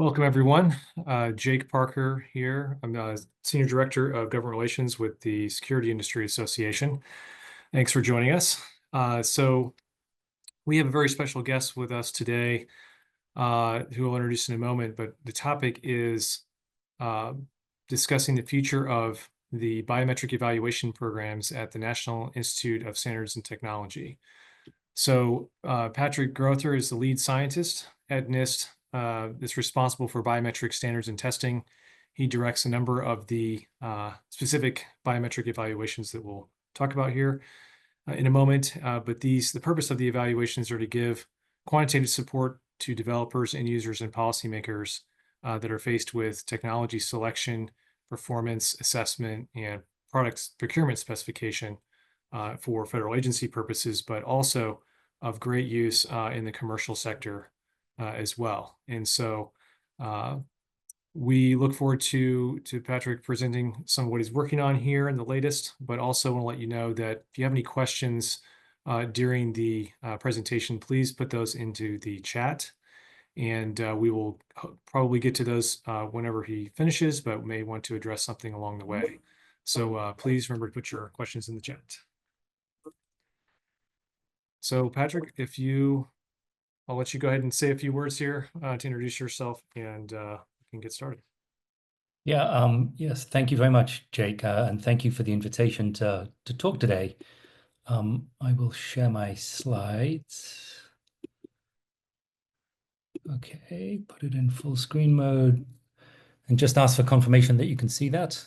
Welcome, everyone. Jake Parker here. I'm Senior Director of Government Relations with the Security Industry Association. Thanks for joining us. So we have a very special guest with us today who we'll introduce in a moment, but the topic is discussing the future of the biometric evaluation programs at the National Institute of Standards and Technology. So Patrick Grother is the lead scientist at NIST. Is responsible for biometric standards and testing. He directs a number of the specific biometric evaluations that we'll talk about here in a moment. But the purpose of the evaluations are to give quantitative support to developers and users and policymakers that are faced with technology selection, performance assessment, and products procurement specification for federal agency purposes, but also of great use in the commercial sector as well. And so we look forward to Patrick presenting some of what he's working on here in the latest, but also want to let you know that if you have any questions during the presentation, please put those into the chat. And we will probably get to those whenever he finishes, but may want to address something along the way. So please remember to put your questions in the chat. So Patrick, I'll let you go ahead and say a few words here to introduce yourself, and we can get started. Yeah, yes, thank you very much, Jake, and thank you for the invitation to talk today. I will share my slides. Okay, put it in full screen mode, and just ask for confirmation that you can see that.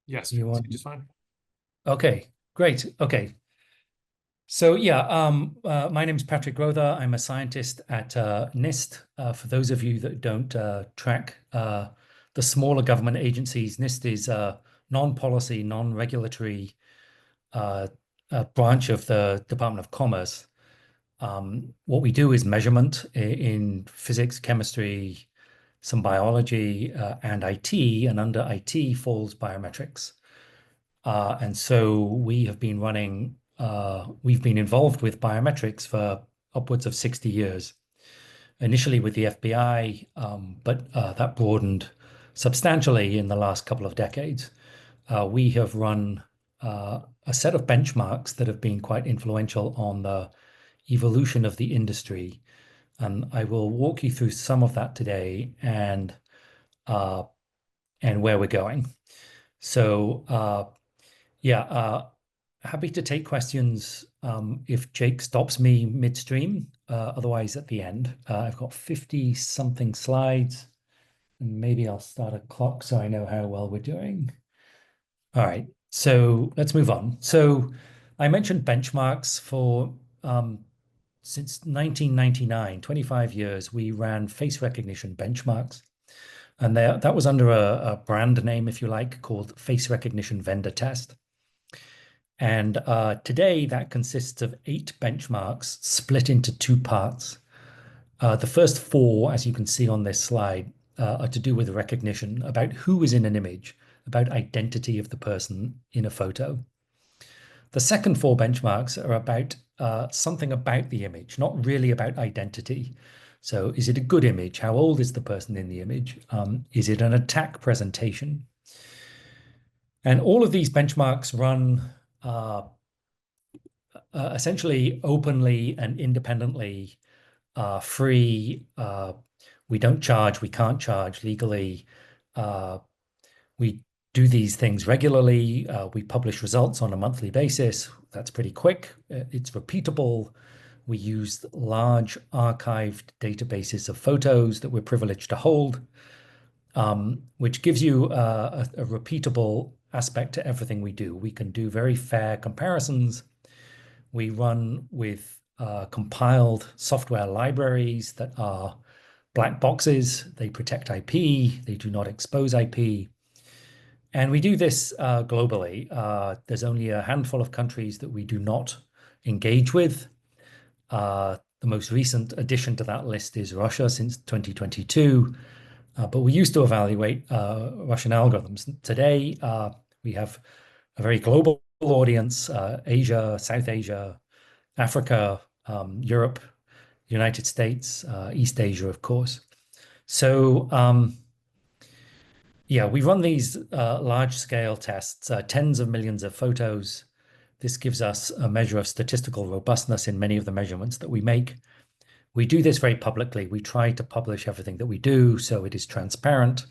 Yes, just fine. Okay, great. Okay. So yeah, my name is Patrick Grother. I'm a scientist at NIST. For those of you that don't track the smaller government agencies, NIST is a non-policy, non-regulatory branch of the Department of Commerce. What we do is measurement in physics, chemistry, some biology, and IT, and under IT falls biometrics. And so we have been running, we've been involved with biometrics for upwards of 60 years. Initially with the FBI, but that broadened substantially in the last couple of decades. We have run a set of benchmarks that have been quite influential on the evolution of the industry. And I will walk you through some of that today and where we're going. So yeah, happy to take questions if Jake stops me midstream. Otherwise, at the end, I've got 50-something slides, and maybe I'll start a clock so I know how well we're doing. All right, so let's move on. So I mentioned benchmarks for since 1999, 25 years, we ran face recognition benchmarks. And that was under a brand name, if you like, called Face Recognition Vendor Test. And today that consists of 8 benchmarks split into 2 parts. The first 4, as you can see on this slide, are to do with recognition, about who is in an image, about identity of the person in a photo. The second 4 benchmarks are about something about the image, not really about identity. So is it a good image? How old is the person in the image? Is it an attack presentation? And all of these benchmarks run essentially openly and independently, free. We don't charge, we can't charge legally. We do these things regularly. We publish results on a monthly basis. That's pretty quick. It's repeatable. We use large archived databases of photos that we're privileged to hold, which gives you a repeatable aspect to everything we do. We can do very fair comparisons. We run with compiled software libraries that are black boxes. They protect IP. They do not expose IP. And we do this globally. There's only a handful of countries that we do not engage with. The most recent addition to that list is Russia since 2022. But we used to evaluate Russian algorithms. Today, we have a very global audience, Asia, South Asia, Africa, Europe, United States, East Asia, of course. So yeah, we run these large-scale tests, tens of millions of photos. This gives us a measure of statistical robustness in many of the measurements that we make. We do this very publicly. We try to publish everything that we do so it is transparent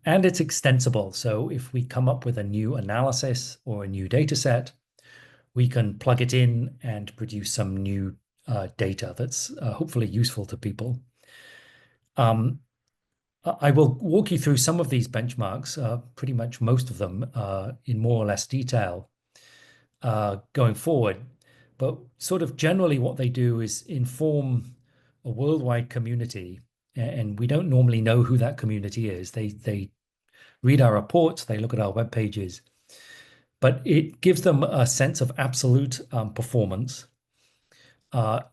and it's extensible. So if we come up with a new analysis or a new data set, we can plug it in and produce some new data that's hopefully useful to people. I will walk you through some of these benchmarks, pretty much most of them, in more or less detail going forward. But sort of generally what they do is inform a worldwide community, and we don't normally know who that community is. They read our reports, they look at our web pages, but it gives them a sense of absolute performance.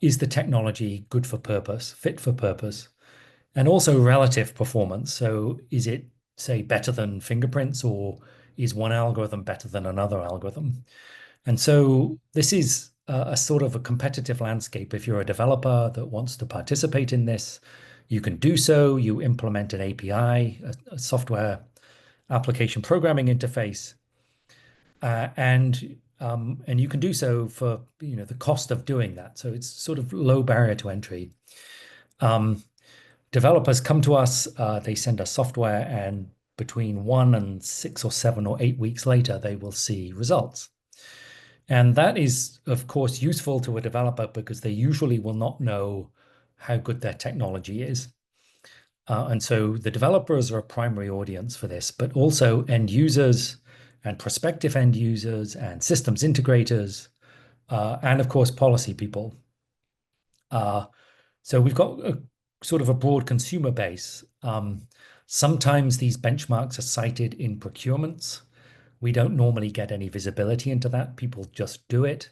Is the technology good for purpose, fit for purpose? And also relative performance. So is it, say, better than fingerprints, or is one algorithm better than another algorithm? And so this is a sort of a competitive landscape. If you're a developer that wants to participate in this, you can do so. You implement an API, a software application programming interface, and you can do so for the cost of doing that. So it's sort of low barrier to entry. Developers come to us, they send us software, and between 1 and 6 or 7 or 8 weeks later, they will see results. And that is, of course, useful to a developer because they usually will not know how good their technology is. And so the developers are a primary audience for this, but also end users and prospective end users and systems integrators, and of course, policy people. So we've got a sort of a broad consumer base. Sometimes these benchmarks are cited in procurements. We don't normally get any visibility into that. People just do it.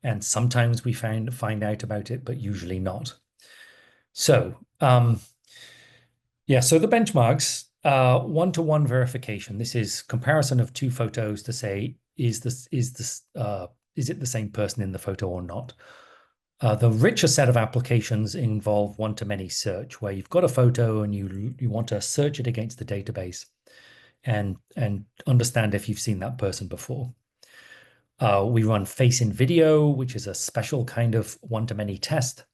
And sometimes we find out about it, but usually not. So yeah, so the benchmarks, one-to-one verification. This is comparison of two photos to say, is it the same person in the photo or not? The richer set of applications involve one-to-many search, where you've got a photo and you want to search it against the database and understand if you've seen that person before. We run face in video, which is a special kind of one-to-many test,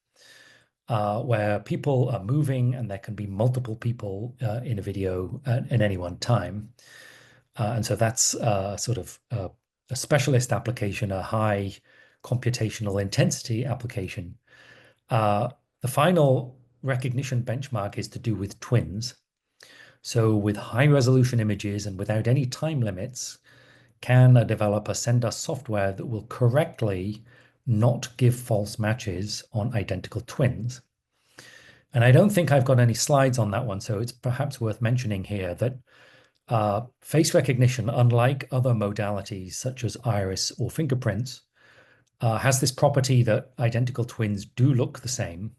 where people are moving and there can be multiple people in a video at any one time. And so that's sort of a specialist application, a high computational intensity application. The final recognition benchmark is to do with twins. So with high resolution images and without any time limits, can a developer send us software that will correctly not give false matches on identical twins? And I don't think I've got any slides on that one, so it's perhaps worth mentioning here that face recognition, unlike other modalities such as iris or fingerprints, has this property that identical twins do look the same,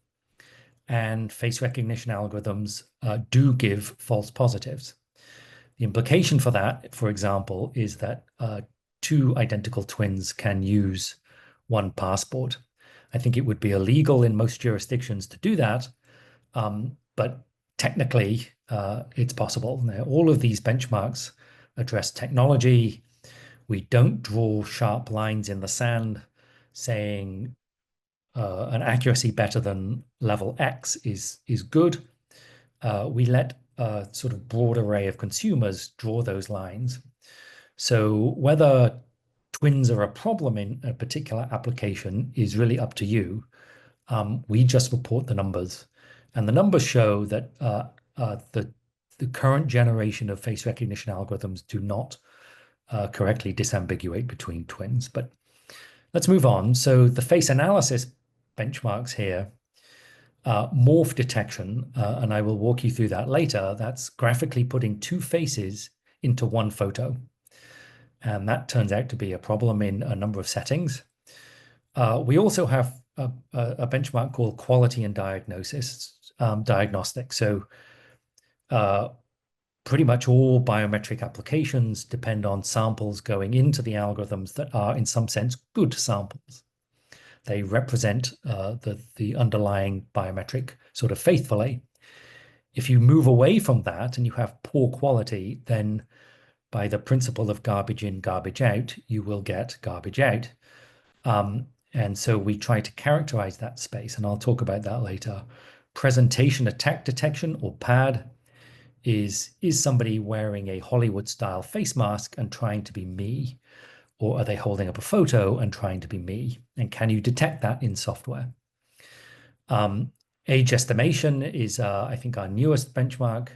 and face recognition algorithms do give false positives. The implication for that, for example, is that two identical twins can use one passport. I think it would be illegal in most jurisdictions to do that, but technically it's possible. Now, all of these benchmarks address technology. We don't draw sharp lines in the sand saying an accuracy better than level X is good. We let a sort of broad array of consumers draw those lines. So whether twins are a problem in a particular application is really up to you. We just report the numbers, and the numbers show that the current generation of face recognition algorithms do not correctly disambiguate between twins. But let's move on. So the face analysis benchmarks here, morph detection, and I will walk you through that later. That's graphically putting two faces into one photo. And that turns out to be a problem in a number of settings. We also have a benchmark called quality and diagnostic. So pretty much all biometric applications depend on samples going into the algorithms that are, in some sense, good samples. They represent the underlying biometric sort of faithfully. If you move away from that and you have poor quality, then by the principle of garbage in, garbage out, you will get garbage out. And so we try to characterize that space, and I'll talk about that later. Presentation attack detection, or PAD, is somebody wearing a Hollywood-style face mask and trying to be me? Or are they holding up a photo and trying to be me? And can you detect that in software? Age estimation is, I think, our newest benchmark.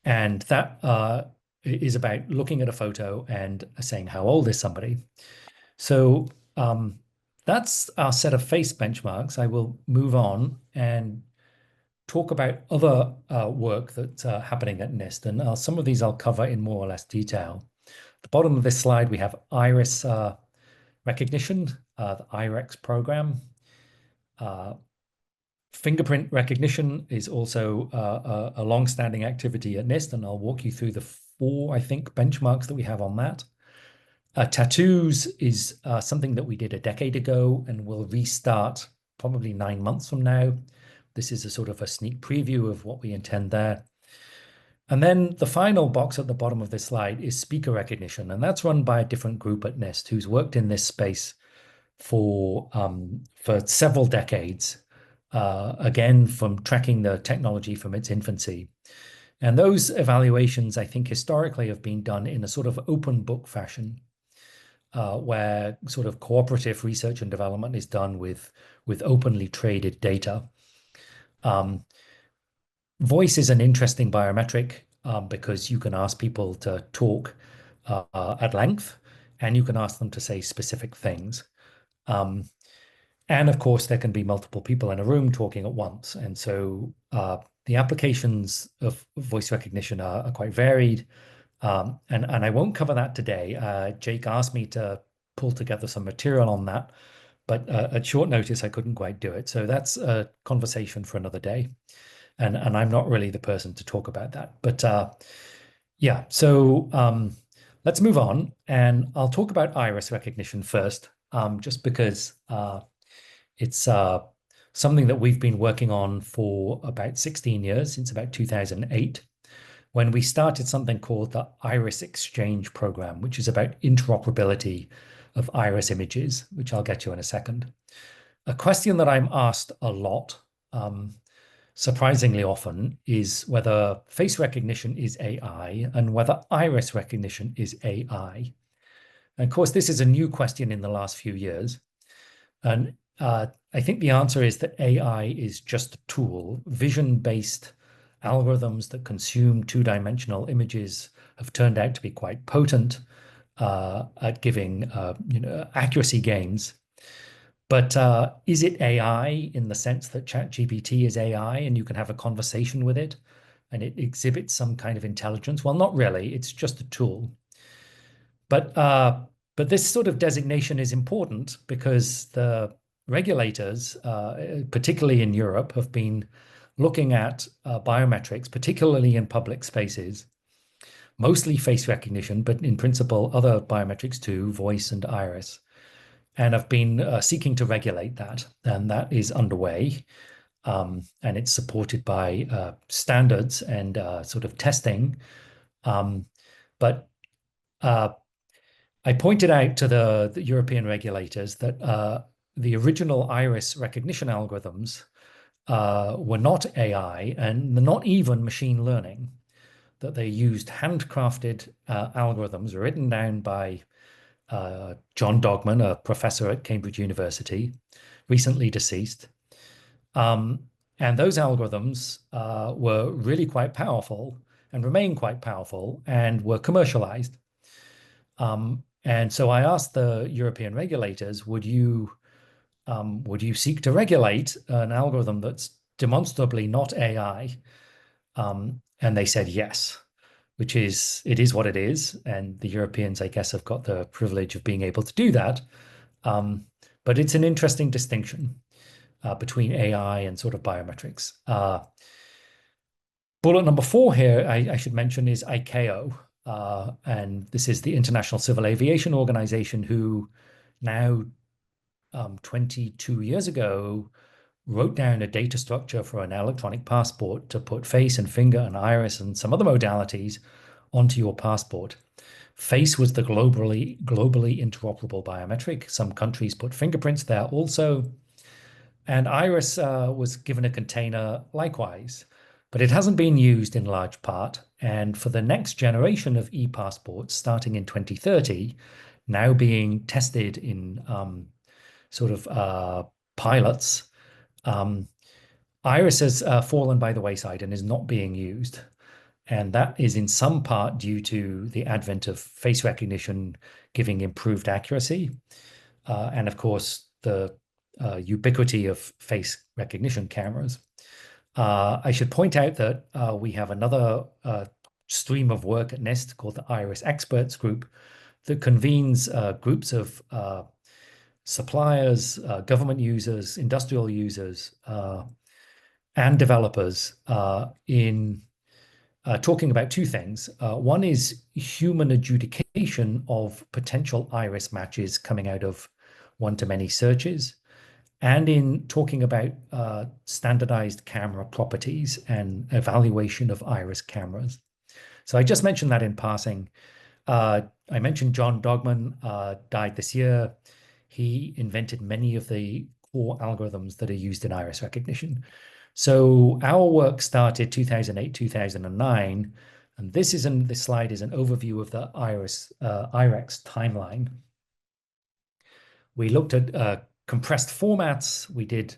And that is about looking at a photo and saying, how old is somebody? So that's our set of face benchmarks. I will move on and talk about other work that's happening at NIST. And some of these I'll cover in more or less detail. At the bottom of this slide, we have iris recognition, the IREX program. Fingerprint recognition is also a long-standing activity at NIST, and I'll walk you through the 4, I think, benchmarks that we have on that. Tattoos is something that we did a decade ago and will restart probably 9 months from now. This is a sort of a sneak preview of what we intend there. And then the final box at the bottom of this slide is speaker recognition, and that's run by a different group at NIST who's worked in this space for several decades, again, from tracking the technology from its infancy. And those evaluations, I think, historically have been done in a sort of open book fashion, where sort of cooperative research and development is done with openly traded data. Voice is an interesting biometric because you can ask people to talk at length, and you can ask them to say specific things. And of course, there can be multiple people in a room talking at once. And so the applications of voice recognition are quite varied. And I won't cover that today. Jake asked me to pull together some material on that, but at short notice, I couldn't quite do it. So that's a conversation for another day. And I'm not really the person to talk about that. But yeah, so let's move on. And I'll talk about iris recognition first, just because it's something that we've been working on for about 16 years, since about 2008, when we started something called the Iris Exchange Program, which is about interoperability of iris images, which I'll get to in a second. A question that I'm asked a lot, surprisingly often, is whether face recognition is AI and whether iris recognition is AI. And of course, this is a new question in the last few years. And I think the answer is that AI is just a tool. Vision-based algorithms that consume two-dimensional images have turned out to be quite potent at giving accuracy gains. But is it AI in the sense that ChatGPT is AI and you can have a conversation with it and it exhibits some kind of intelligence? Well, not really. It's just a tool. But this sort of designation is important because the regulators, particularly in Europe, have been looking at biometrics, particularly in public spaces, mostly face recognition, but in principle, other biometrics too, voice and iris, and have been seeking to regulate that. And that is underway. And it's supported by standards and sort of testing. But I pointed out to the European regulators that the original iris recognition algorithms were not AI and not even machine learning, that they used handcrafted algorithms written down by John Dogman, a professor at Cambridge University, recently deceased. And those algorithms were really quite powerful and remain quite powerful and were commercialized. And so I asked the European regulators, would you seek to regulate an algorithm that's demonstrably not AI? And they said yes, which is, it is what it is. And the Europeans, I guess, have got the privilege of being able to do that. But it's an interesting distinction between AI and sort of biometrics. Bullet number 4 here, I should mention, is ICAO. And this is the International Civil Aviation Organization, who now 22 years ago, wrote down a data structure for an electronic passport to put face and finger and iris and some other modalities onto your passport. Face was the globally interoperable biometric. Some countries put fingerprints there also. And iris was given a container likewise, but it hasn't been used in large part. And for the next generation of e-passports, starting in 2030, now being tested in sort of pilots, iris has fallen by the wayside and is not being used. And that is in some part due to the advent of face recognition giving improved accuracy. And of course, the ubiquity of face recognition cameras. I should point out that we have another stream of work at NIST called the Iris Experts Group that convenes groups of suppliers, government users, industrial users, and developers in talking about two things. One is human adjudication of potential iris matches coming out of one-to-many searches, and in talking about standardized camera properties and evaluation of iris cameras. So I just mentioned that in passing. I mentioned John Dogman died this year. He invented many of the core algorithms that are used in iris recognition. So our work started 2008, 2009, and this slide is an overview of the IREX timeline. We looked at compressed formats. We did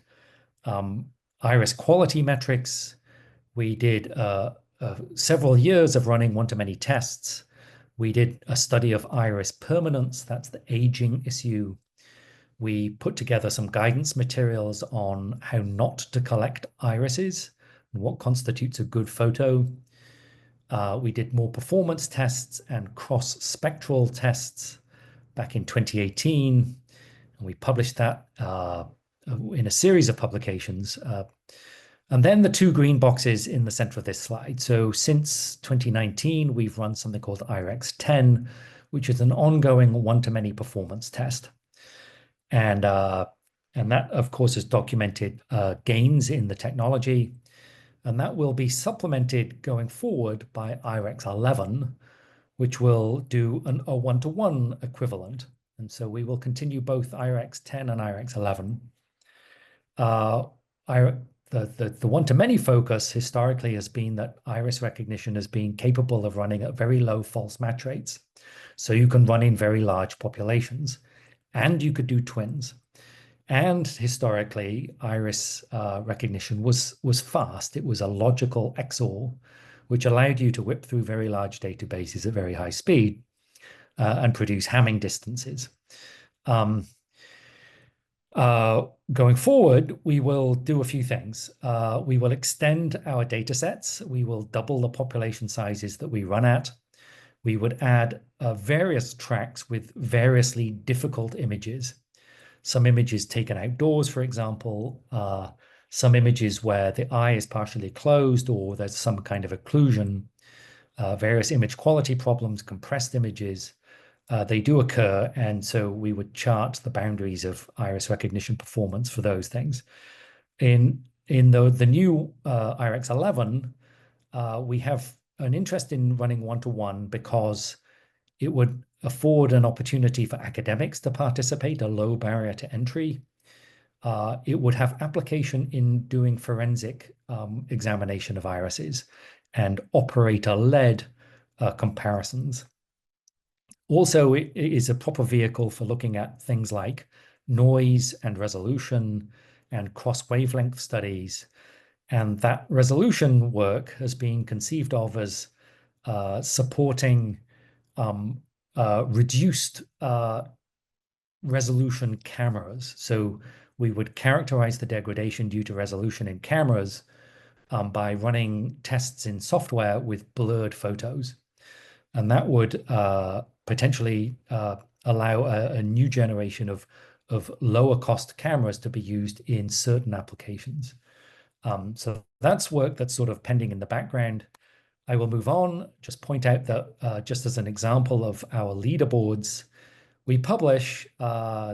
iris quality metrics. We did several years of running one-to-many tests. We did a study of iris permanence. That's the aging issue. We put together some guidance materials on how not to collect irises and what constitutes a good photo. We did more performance tests and cross-spectral tests back in 2018. And we published that in a series of publications. And then the two green boxes in the center of this slide. So since 2019, we've run something called IREX 10, which is an ongoing one-to-many performance test. And that, of course, has documented gains in the technology. And that will be supplemented going forward by IREX 11, which will do a one-to-one equivalent. And so we will continue both IREX 10 and IREX 11. The one-to-many focus historically has been that iris recognition has been capable of running at very low false match rates. So you can run in very large populations, and you could do twins. And historically, iris recognition was fast. It was a logical XOR, which allowed you to whip through very large databases at very high speed and produce Hamming distances. Going forward, we will do a few things. We will extend our data sets. We will double the population sizes that we run at. We would add various tracks with variously difficult images. Some images taken outdoors, for example, some images where the eye is partially closed or there's some kind of occlusion, various image quality problems, compressed images. They do occur, and so we would chart the boundaries of iris recognition performance for those things. In the new IREX 11, we have an interest in running one-to-one because it would afford an opportunity for academics to participate, a low barrier to entry. It would have application in doing forensic examination of irises and operator-led comparisons. Also, it is a proper vehicle for looking at things like noise and resolution and cross-wavelength studies. And that resolution work has been conceived of as supporting reduced resolution cameras. So we would characterize the degradation due to resolution in cameras by running tests in software with blurred photos. And that would potentially allow a new generation of lower cost cameras to be used in certain applications. So that's work that's sort of pending in the background. I will move on, just point out that just as an example of our leaderboards, We publish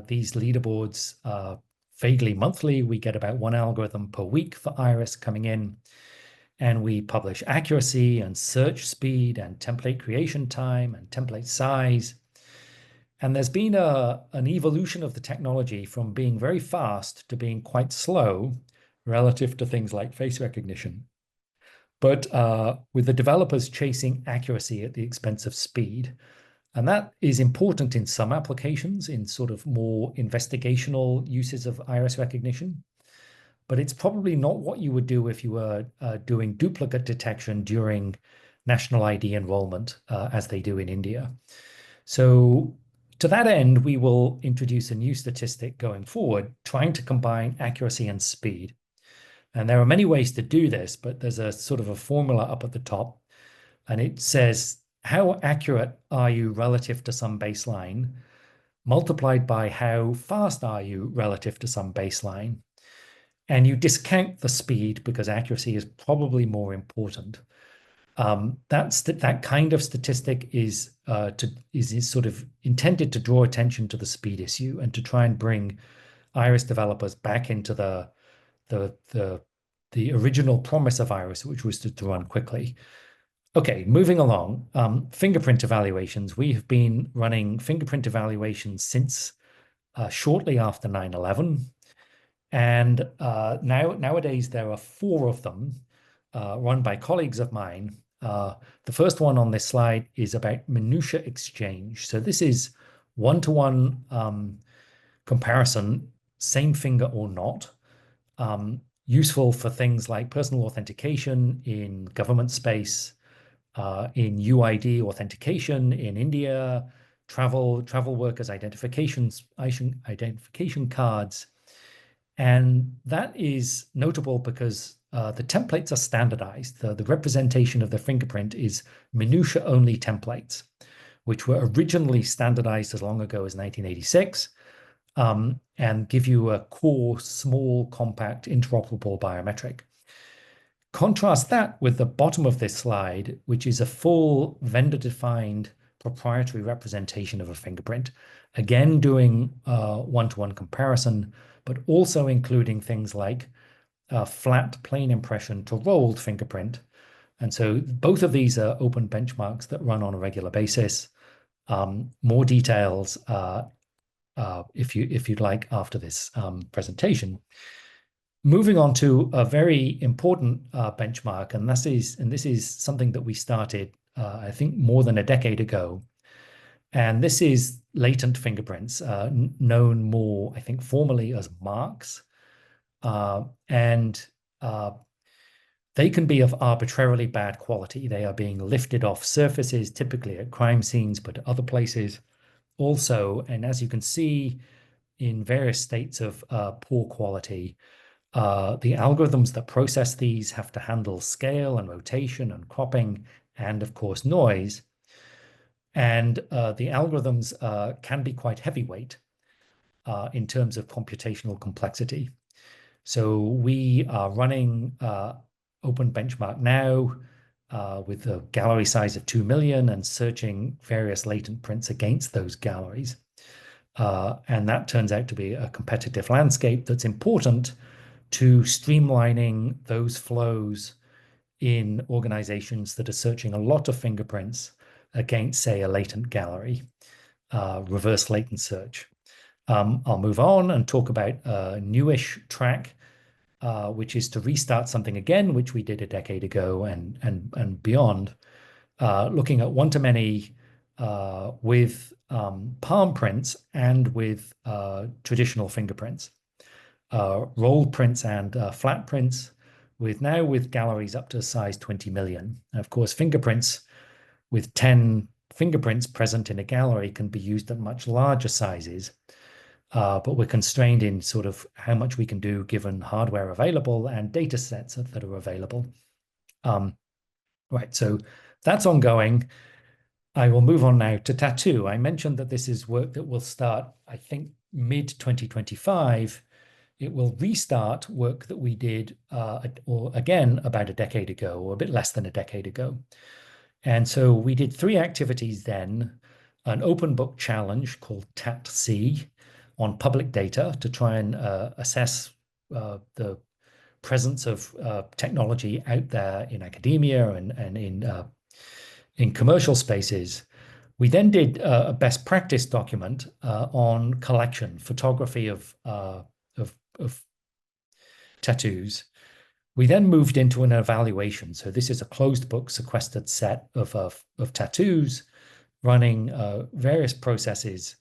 these leaderboards vaguely monthly. We get about one algorithm per week for Iris coming in. And we publish accuracy and search speed and template creation time and template size. And there's been an evolution of the technology from being very fast to being quite slow relative to things like face recognition. But with the developers chasing accuracy at the expense of speed. And that is important in some applications, in sort of more investigational uses of iris recognition. But it's probably not what you would do if you were doing duplicate detection during national ID enrollment, as they do in India. So to that end, we will introduce a new statistic going forward, trying to combine accuracy and speed. And there are many ways to do this, but there's a sort of a formula up at the top, and it says, how accurate are you relative to some baseline, multiplied by how fast are you relative to some baseline. And you discount the speed because accuracy is probably more important. That kind of statistic is sort of intended to draw attention to the speed issue and to try and bring Iris developers back into the original promise of Iris, which was to run quickly. Okay, moving along. Fingerprint evaluations. We have been running fingerprint evaluations since shortly after 9/11. And nowadays, there are 4 of them run by colleagues of mine. The first one on this slide is about minutia exchange. So this is one-to-one comparison, same finger or not, useful for things like personal authentication in government space, in UID authentication in India, travel workers identification cards. And that is notable because the templates are standardized. The representation of the fingerprint is minutia-only templates, which were originally standardized as long ago as 1986, and give you a core, small, compact, interoperable biometric. Contrast that with the bottom of this slide, which is a full vendor-defined proprietary representation of a fingerprint, again doing one-to-one comparison, but also including things like flat plane impression to rolled fingerprint. And so both of these are open benchmarks that run on a regular basis. More details if you'd like after this presentation. Moving on to a very important benchmark, and this is something that we started, I think, more than a decade ago. And this is latent fingerprints, known more, I think, formally as marks. And they can be of arbitrarily bad quality. They are being lifted off surfaces, typically at crime scenes, but other places also. And as you can see, in various states of poor quality, the algorithms that process these have to handle scale and rotation and cropping and, of course, noise. And the algorithms can be quite heavyweight in terms of computational complexity. So we are running Open Benchmark now with a gallery size of 2 million and searching various latent prints against those galleries. And that turns out to be a competitive landscape that's important to streamlining those flows in organizations that are searching a lot of fingerprints against, say, a latent gallery, reverse latent search. I'll move on and talk about a newish track, which is to restart something again, which we did a decade ago and beyond, looking at one-to-many with palm prints and with traditional fingerprints. Rolled prints and flat prints with galleries up to size 20 million. And of course, fingerprints with 10 fingerprints present in a gallery can be used at much larger sizes, but we're constrained in sort of how much we can do given hardware available and data sets that are available. Right, so that's ongoing. I will move on now to tattoo. I mentioned that this is work that will start, I think, mid-2025. It will restart work that we did, or again, about a decade ago, or a bit less than a decade ago. And so we did 3 activities then. an open book challenge called TAT-C on public data to try and assess the presence of technology out there in academia and in commercial spaces. We then did a best practice document on collection, photography of tattoos. We then moved into an evaluation. So this is a closed book sequestered set of tattoos running various processes,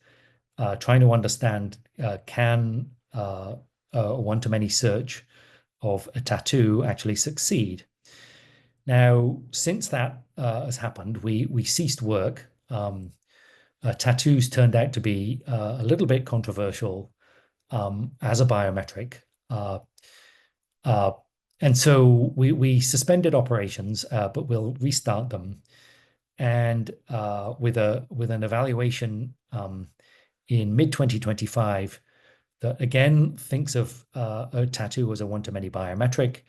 trying to understand can a one-to-many search of a tattoo actually succeed. Now, since that has happened, we ceased work. Tattoos turned out to be a little bit controversial as a biometric. And so we suspended operations, but we'll restart them. And with an evaluation in mid-2025 that again thinks of a tattoo as a one-to-many biometric,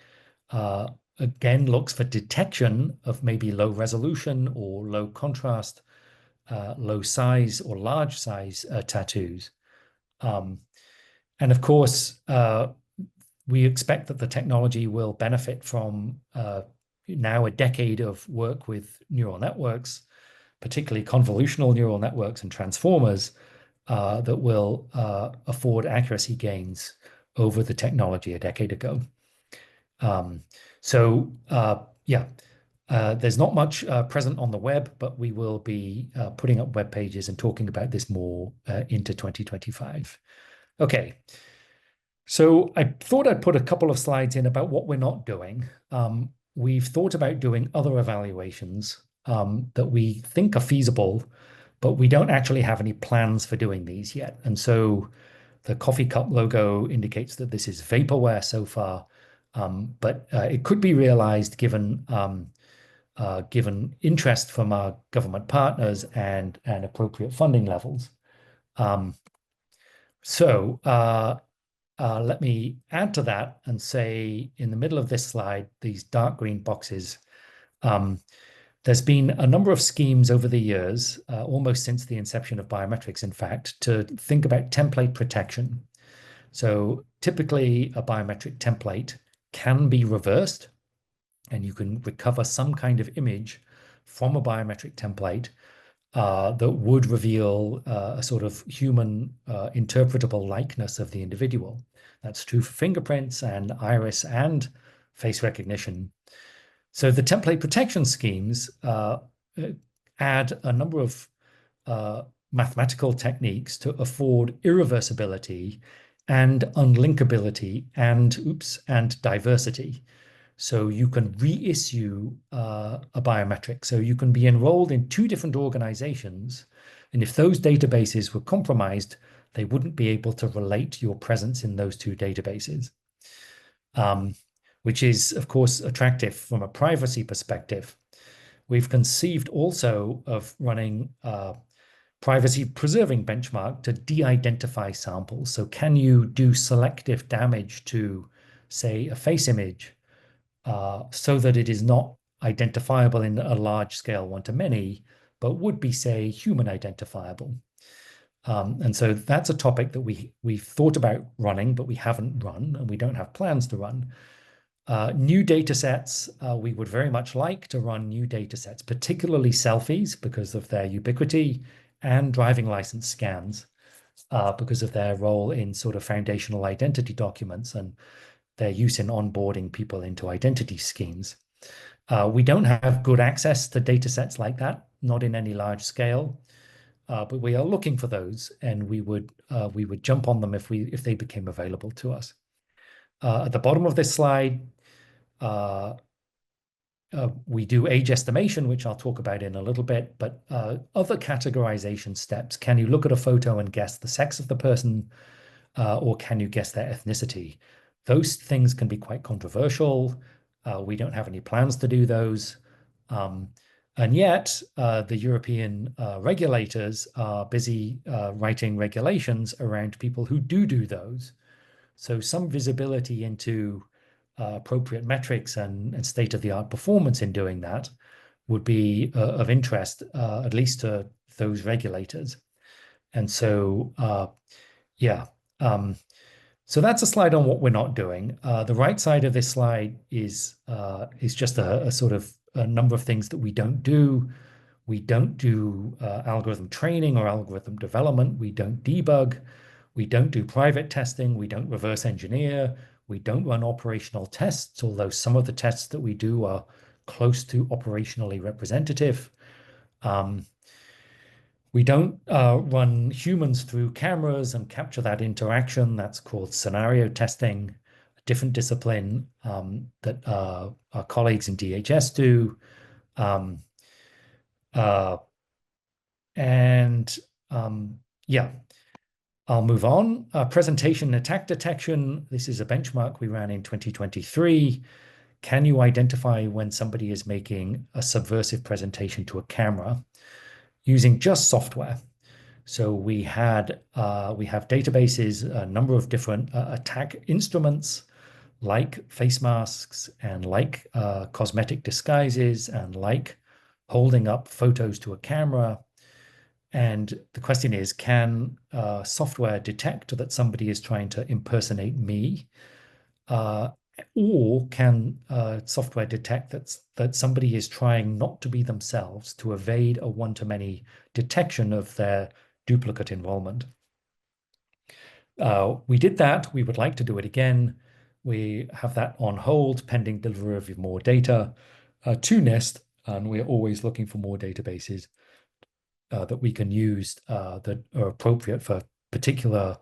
again looks for detection of maybe low resolution or low contrast, low size or large size tattoos. And of course, we expect that the technology will benefit from now a decade of work with neural networks, particularly convolutional neural networks and transformers, that will afford accuracy gains over the technology a decade ago. There's not much present on the web, but we will be putting up web pages and talking about this more into 2025. Okay. So I thought I'd put a couple of slides in about what we're not doing. We've thought about doing other evaluations that we think are feasible, but we don't actually have any plans for doing these yet. And so the coffee cup logo indicates that this is vaporware so far, but it could be realized given interest from our government partners and appropriate funding levels. Let me add to that and say in the middle of this slide, these dark green boxes, there's been a number of schemes over the years, almost since the inception of biometrics, in fact, to think about template protection. So typically a biometric template can be reversed and you can recover some kind of image from a biometric template that would reveal a sort of human interpretable likeness of the individual. That's true for fingerprints and iris and face recognition. So the template protection schemes add a number of mathematical techniques to afford irreversibility and unlinkability and diversity. So you can reissue a biometric. So you can be enrolled in two different organizations. And if those databases were compromised, they wouldn't be able to relate your presence in those two databases, which is, of course, attractive from a privacy perspective. We've conceived also of running a privacy-preserving benchmark to de-identify samples. So can you do selective damage to, say, a face image so that it is not identifiable in a large-scale one-to-many, but would be, say, human identifiable? And so that's a topic that we've thought about running, but we haven't run, and we don't have plans to run. New data sets, we would very much like to run new data sets, particularly selfies because of their ubiquity, and driving license scans because of their role in sort of foundational identity documents and their use in onboarding people into identity schemes. We don't have good access to data sets like that, not in any large scale, but we are looking for those, and we would jump on them if they became available to us. At the bottom of this slide, we do age estimation, which I'll talk about in a little bit, but other categorization steps. Can you look at a photo and guess the sex of the person, or can you guess their ethnicity? Those things can be quite controversial. We don't have any plans to do those. And yet, the European regulators are busy writing regulations around people who do those. So some visibility into appropriate metrics and state-of-the-art performance in doing that would be of interest, at least to those regulators. And so, yeah. So that's a slide on what we're not doing. The right side of this slide is just a sort of a number of things that we don't do. We don't do algorithm training or algorithm development. We don't debug. We don't do private testing. We don't reverse engineer. We don't run operational tests, although some of the tests that we do are close to operationally representative. We don't run humans through cameras and capture that interaction. That's called scenario testing, a different discipline that our colleagues in DHS do. Um, uh, and yeah, I'll move on. Presentation attack detection. This is a benchmark we ran in 2023. Can you identify when somebody is making a subversive presentation to a camera using just software? So we have databases, a number of different attack instruments like face masks and like cosmetic disguises and like holding up photos to a camera. And the question is, can software detect that somebody is trying to impersonate me? Or can software detect that somebody is trying not to be themselves to evade a one-to-many detection of their duplicate enrollment? We did that. We would like to do it again. We have that on hold pending delivery of more data to NIST, and we're always looking for more databases that we can use that are appropriate for particular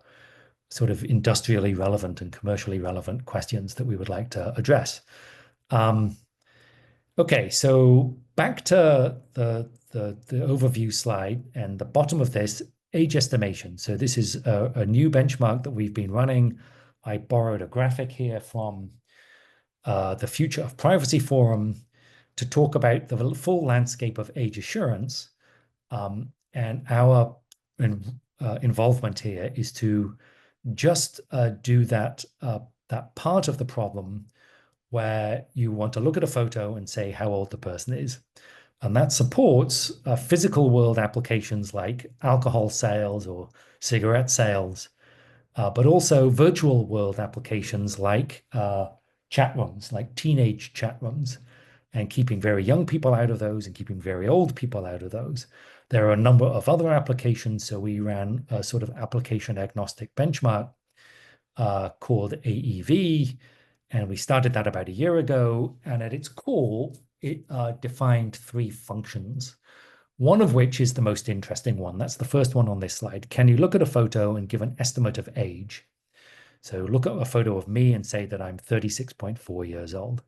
sort of industrially relevant and commercially relevant questions that we would like to address. Okay, so back to the overview slide, and the bottom of this, age estimation. So this is a new benchmark that we've been running. I borrowed a graphic here from the Future of Privacy Forum to talk about the full landscape of age assurance. And our involvement here is to just do that part of the problem where you want to look at a photo and say how old the person is. And that supports physical world applications like alcohol sales or cigarette sales, but also virtual world applications like chat rooms, like teenage chat rooms, and keeping very young people out of those and keeping very old people out of those. There are a number of other applications. So we ran a sort of application agnostic benchmark called AEV, and we started that about a year ago. And at its core, it defined 3 functions, one of which is the most interesting one. That's the first one on this slide. Can you look at a photo and give an estimate of age? So look at a photo of me and say that I'm 36.4 years old.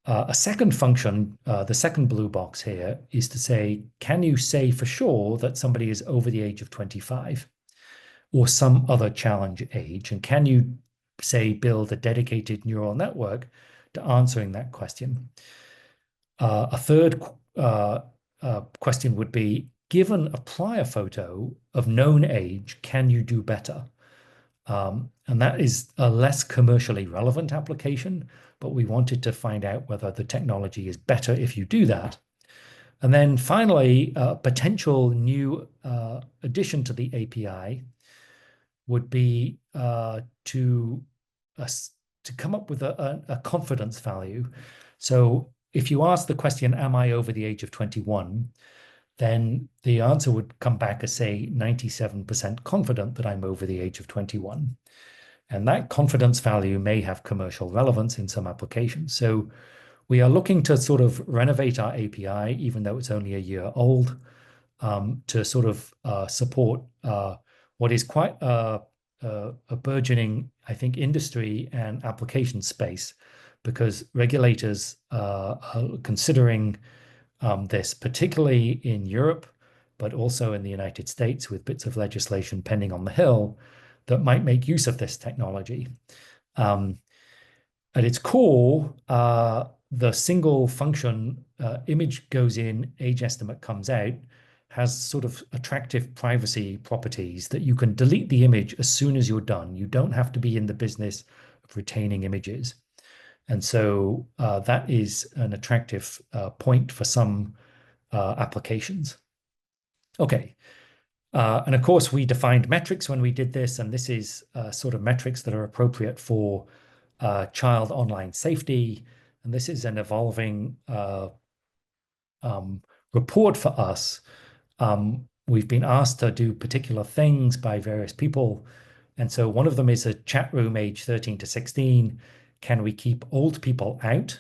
A second function, the second blue box here, is to say, can you say for sure that somebody is over the age of 25 or some other challenge age? And can you, say, build a dedicated neural network to answering that question? A third question would be, given a prior photo of known age, can you do better? And that is a less commercially relevant application, but we wanted to find out whether the technology is better if you do that. And then finally, a potential new addition to the API would be to come up with a confidence value. So if you ask the question, am I over the age of 21? Then the answer would come back as, say, 97% confident that I'm over the age of 21. And that confidence value may have commercial relevance in some applications. So we are looking to sort of renovate our API, even though it's only a year old, to sort of support what is quite a burgeoning, I think, industry and application space, because regulators are considering this, particularly in Europe, but also in the United States, with bits of legislation pending on the Hill that might make use of this technology. At its core, the single function image goes in, age estimate comes out, has sort of attractive privacy properties that you can delete the image as soon as you're done. You don't have to be in the business of retaining images. And so that is an attractive point for some applications. Okay. And of course, we defined metrics when we did this, and this is sort of metrics that are appropriate for child online safety. And this is an evolving um, report for us. We've been asked to do particular things by various people. And so one of them is a chat room age 13 to 16. Can we keep old people out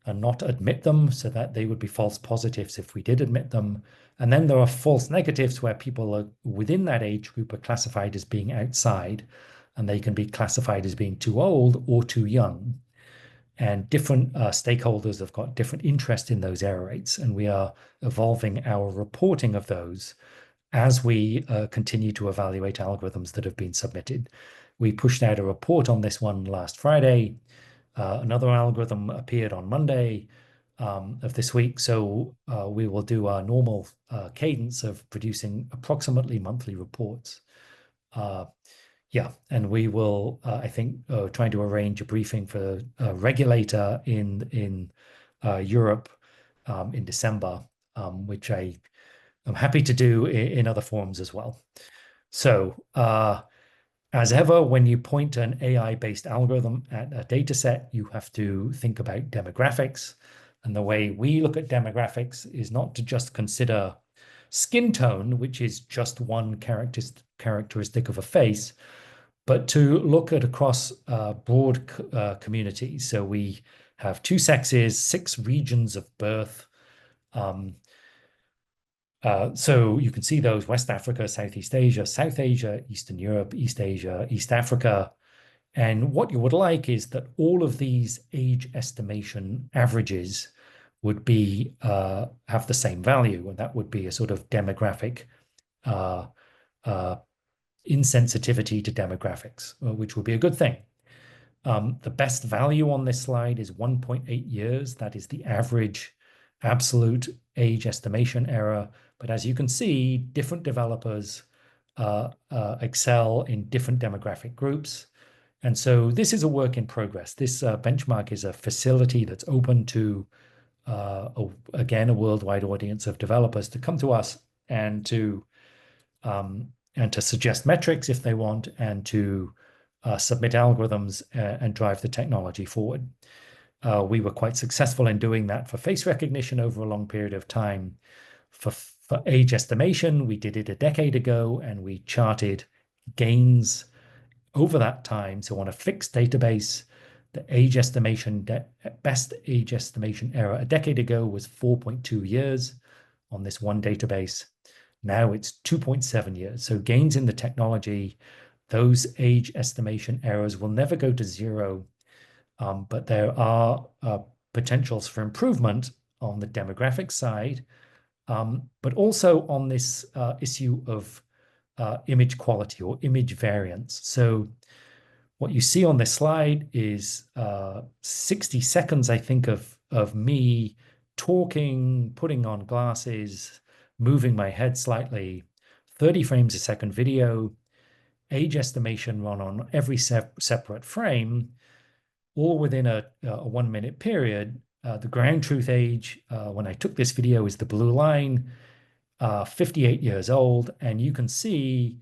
and not admit them so that they would be false positives if we did admit them? And then there are false negatives where people are within that age group are classified as being outside, and they can be classified as being too old or too young. And different stakeholders have got different interest in those error rates, and we are evolving our reporting of those as we continue to evaluate algorithms that have been submitted. We pushed out a report on this one last Friday. Another algorithm appeared on Monday of this week. So we will do our normal cadence of producing approximately monthly reports. Yeah, and we will, I think, trying to arrange a briefing for a regulator in Europe in December, which I am happy to do in other forms as well. So, as ever, when you point an AI-based algorithm at a data set, you have to think about demographics. And the way we look at demographics is not to just consider skin tone, which is just one characteristic of a face, but to look at across broad communities. So we have two sexes, 6 regions of birth. So you can see those: West Africa, Southeast Asia, South Asia, Eastern Europe, East Asia, East Africa. And what you would like is that all of these age estimation averages would be have the same value, and that would be a sort of demographic uh, uh, insensitivity to demographics, which would be a good thing. The best value on this slide is 1.8 years. That is the average absolute age estimation error. But as you can see, different developers excel in different demographic groups. And so this is a work in progress. This benchmark is a facility that's open to, again, a worldwide audience of developers to come to us and to suggest metrics if they want, and to submit algorithms and drive the technology forward. We were quite successful in doing that for face recognition over a long period of time. For age estimation, we did it a decade ago, and we charted gains over that time. So on a fixed database, the age estimation, best age estimation error a decade ago was 4.2 years on this one database. Now it's 2.7 years. So gains in the technology, those age estimation errors will never go to zero, but there are potentials for improvement on the demographic side, but also on this issue of image quality or image variance. So what you see on this slide is 60 seconds, I think, of me talking, putting on glasses, moving my head slightly, 30 frames a second video, age estimation run on every separate frame, all within a 1 minute period. The ground truth age, when I took this video, is the blue line, 58 years old. And you can see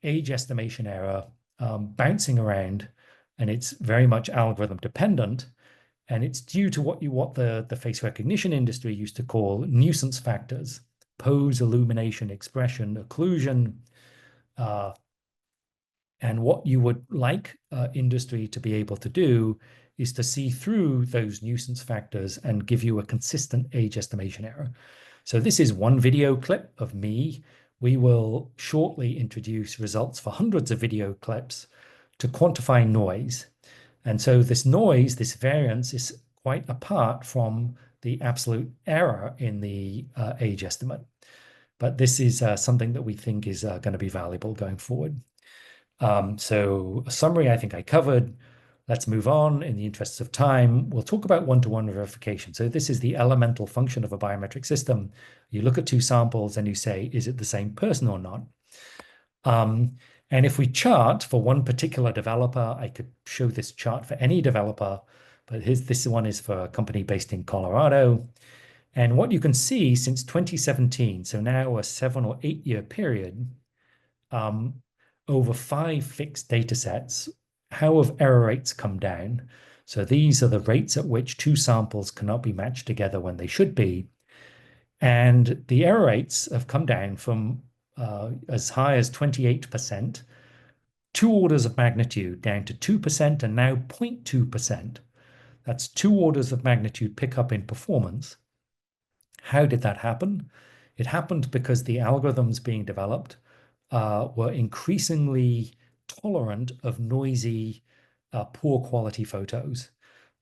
age estimation error bouncing around, and it's very much algorithm dependent. And it's due to what the face recognition industry used to call nuisance factors: pose, illumination, expression, occlusion. And what you would like industry to be able to do is to see through those nuisance factors and give you a consistent age estimation error. So this is one video clip of me. We will shortly introduce results for hundreds of video clips to quantify noise. And so this noise, this variance, is quite apart from the absolute error in the age estimate. But this is something that we think is going to be valuable going forward. So a summary I think I covered. Let's move on in the interests of time. We'll talk about one-to-one verification. So this is the elemental function of a biometric system. You look at two samples and you say, is it the same person or not? And if we chart for one particular developer, I could show this chart for any developer, but this one is for a company based in Colorado. And what you can see since 2017, so now a 7 or 8 year period, um, over 5 fixed data sets, how have error rates come down? So these are the rates at which two samples cannot be matched together when they should be. And the error rates have come down from as high as 28%, 2 orders of magnitude down to 2%, and now 0.2%. That's 2 orders of magnitude pickup in performance. How did that happen? It happened because the algorithms being developed were increasingly tolerant of noisy, poor quality photos,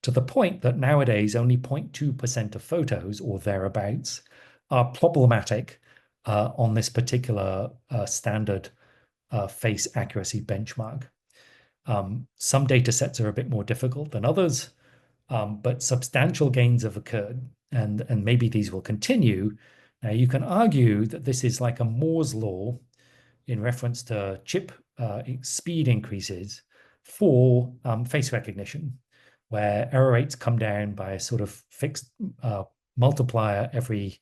to the point that nowadays only 0.2% of photos or thereabouts are problematic on this particular standard face accuracy benchmark. Some data sets are a bit more difficult than others, but substantial gains have occurred, and maybe these will continue. Now, you can argue that this is like a Moore's law in reference to chip speed increases for face recognition, where error rates come down by a sort of fixed multiplier every,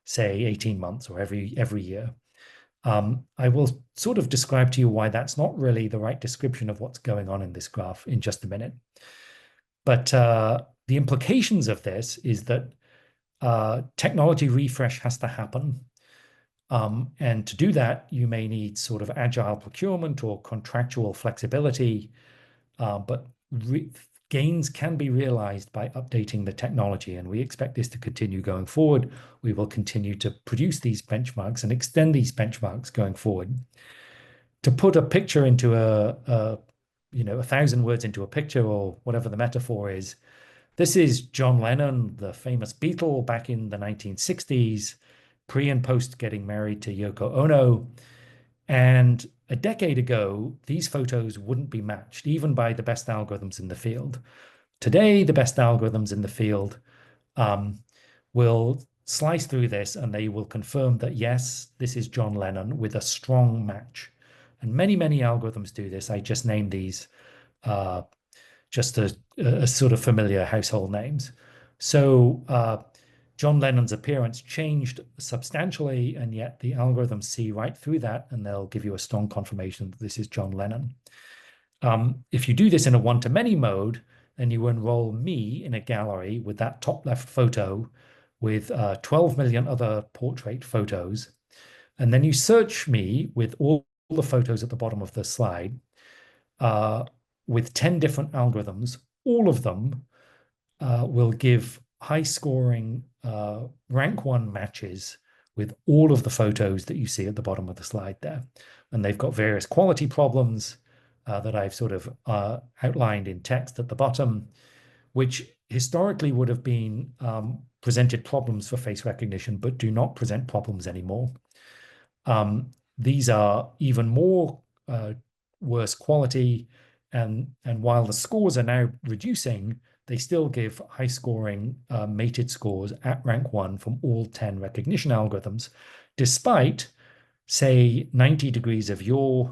say, 18 months or every year. I will sort of describe to you why that's not really the right description of what's going on in this graph in just a minute. But the implications of this is that technology refresh has to happen. And to do that, you may need sort of agile procurement or contractual flexibility, but gains can be realized by updating the technology, and we expect this to continue going forward. We will continue to produce these benchmarks and extend these benchmarks going forward. To put a picture into a 1,000 words into a picture, or whatever the metaphor is, this is John Lennon, the famous Beatle, back in the 1960s, pre and post getting married to Yoko Ono. And a decade ago, these photos wouldn't be matched, even by the best algorithms in the field. Today, the best algorithms in the field will slice through this, and they will confirm that, yes, this is John Lennon with a strong match. And many, many algorithms do this. I just named these just as sort of familiar household names. So John Lennon's appearance changed substantially, and yet the algorithms see right through that, and they'll give you a strong confirmation that this is John Lennon. If you do this in a one-to-many mode, then you enroll me in a gallery with that top left photo with 12 million other portrait photos, and then you search me with all the photos at the bottom of the slide with 10 different algorithms. All of them will give high scoring rank 1 matches with all of the photos that you see at the bottom of the slide there. And they've got various quality problems that I've sort of outlined in text at the bottom, which historically would have been presented problems for face recognition, but do not present problems anymore. These are even more worse quality, and while the scores are now reducing, they still give high scoring mated scores at rank 1 from all 10 recognition algorithms, despite, say, 90 degrees of yaw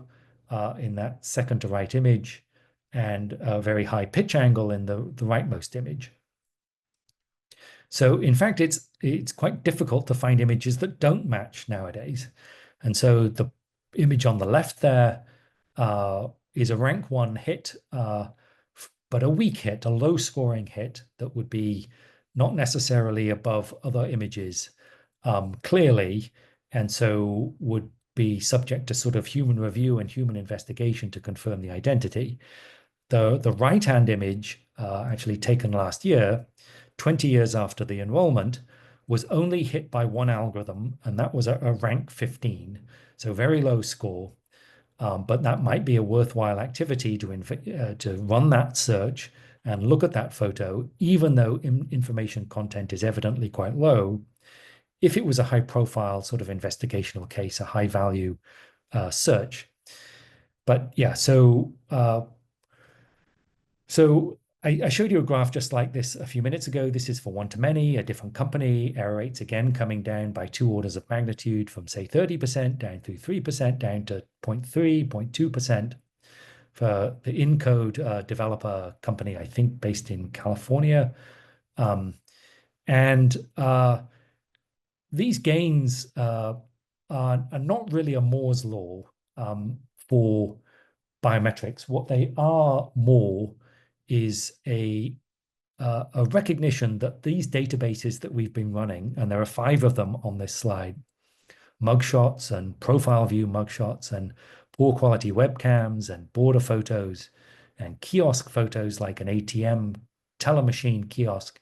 in that second to right image, and a very high pitch angle in the rightmost image. So in fact, it's quite difficult to find images that don't match nowadays. And so the image on the left there is a rank 1 hit, but a weak hit, a low scoring hit that would be not necessarily above other images clearly, and so would be subject to sort of human review and human investigation to confirm the identity. The right-hand image, actually taken last year, 20 years after the enrollment, was only hit by one algorithm, and that was a rank 15, so very low score. But that might be a worthwhile activity to run that search and look at that photo, even though information content is evidently quite low, if it was a high-profile sort of investigational case, a high-value search. But yeah, so I showed you a graph just like this a few minutes ago. This is for one-to-many, a different company. Error rates again coming down by 2 orders of magnitude from, say, 30% down through 3%, down to 0.3, 0.2% for the Encode developer company, I think based in California. And these gains are not really a Moore's law for biometrics. What they are more is a recognition that these databases that we've been running, and there are 5 of them on this slide, mugshots and profile view mugshots and poor quality webcams and border photos and kiosk photos like an ATM teller machine kiosk.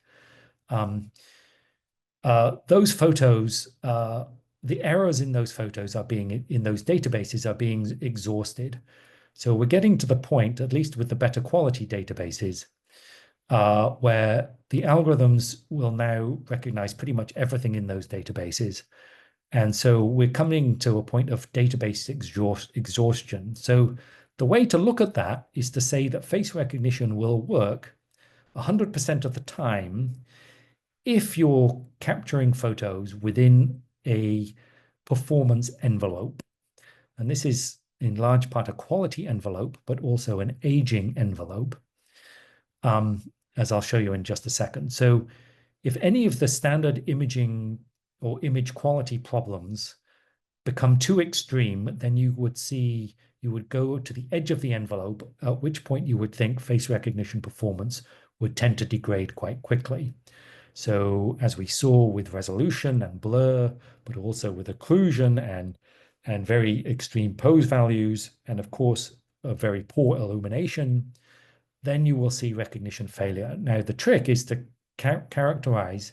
Those photos, the errors in those photos in those databases are being exhausted. So we're getting to the point, at least with the better quality databases, where the algorithms will now recognize pretty much everything in those databases. And so we're coming to a point of database exhaustion. So the way to look at that is to say that face recognition will work 100% of the time if you're capturing photos within a performance envelope. And this is in large part a quality envelope, but also an aging envelope, as I'll show you in just a second. So if any of the standard imaging or image quality problems become too extreme, then you would go to the edge of the envelope, at which point you would think face recognition performance would tend to degrade quite quickly. So as we saw with resolution and blur, but also with occlusion and very extreme pose values, and of course, a very poor illumination, then you will see recognition failure. Now, the trick is to characterize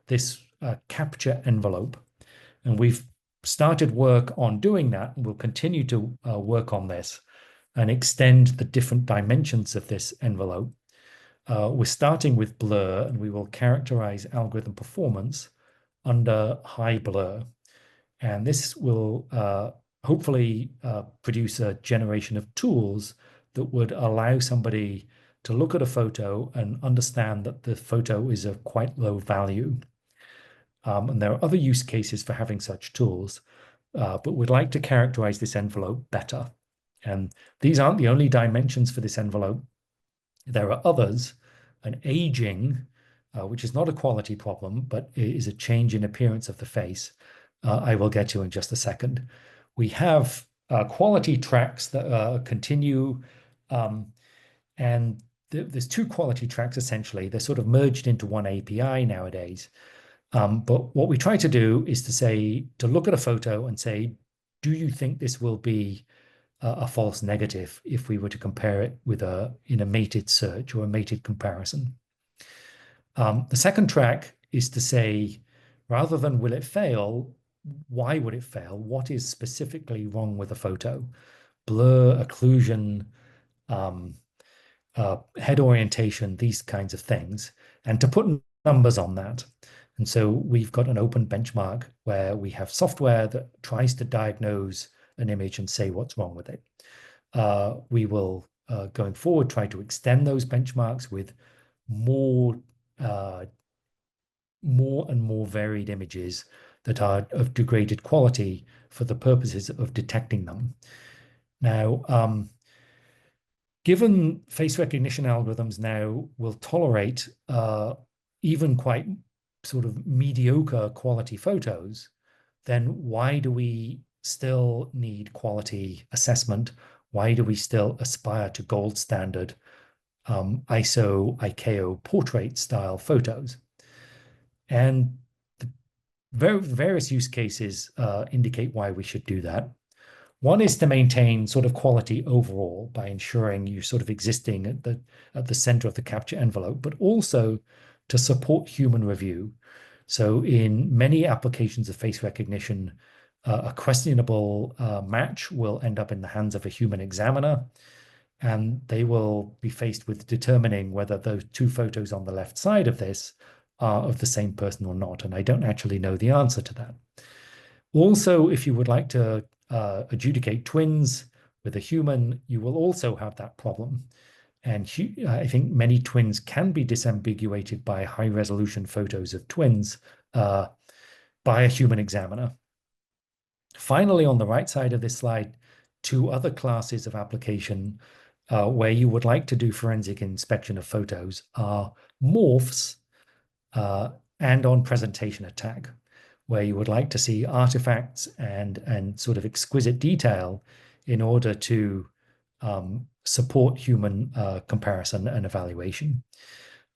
this capture envelope. And we've started work on doing that, and we'll continue to work on this and extend the different dimensions of this envelope. We're starting with blur, and we will characterize algorithm performance under high blur. And this will hopefully produce a generation of tools that would allow somebody to look at a photo and understand that the photo is of quite low value. And there are other use cases for having such tools, but we'd like to characterize this envelope better. And these aren't the only dimensions for this envelope. There are others, an aging, which is not a quality problem, but is a change in appearance of the face. I will get to in just a second. We have quality tracks that continue, and there's 2 quality tracks essentially. They're sort of merged into one API nowadays. But what we try to do is to look at a photo and say, do you think this will be a false negative if we were to compare it in a mated search or a mated comparison? The second track is to say, rather than will it fail, why would it fail? What is specifically wrong with the photo? Blur, occlusion, head orientation, these kinds of things, and to put numbers on that. And so we've got an open benchmark where we have software that tries to diagnose an image and say what's wrong with it. We will, going forward, try to extend those benchmarks with more and more varied images that are of degraded quality for the purposes of detecting them. Now, given face recognition algorithms now will tolerate even quite sort of mediocre quality photos, then why do we still need quality assessment? Why do we still aspire to gold standard ISO, ICAO portrait style photos? And the various use cases indicate why we should do that. One is to maintain sort of quality overall by ensuring you're sort of existing at the center of the capture envelope, but also to support human review. So in many applications of face recognition, a questionable match will end up in the hands of a human examiner, and they will be faced with determining whether those 2 photos on the left side of this are of the same person or not. And I don't actually know the answer to that. Also, if you would like to adjudicate twins with a human, you will also have that problem. And I think many twins can be disambiguated by high-resolution photos of twins by a human examiner. Finally, on the right side of this slide, 2 other classes of application where you would like to do forensic inspection of photos are morphs and on presentation attack. where you would like to see artifacts and sort of exquisite detail in order to support human comparison and evaluation.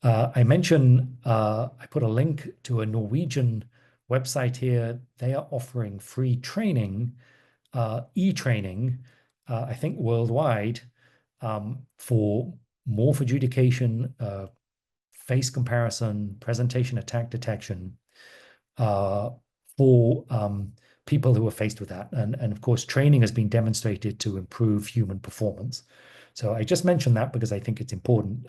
I mentioned I put a link to a Norwegian website here. They are offering free training, e-training, I think worldwide, for morph adjudication, face comparison, presentation attack detection, for people who are faced with that. And of course, training has been demonstrated to improve human performance. So I just mentioned that because I think it's important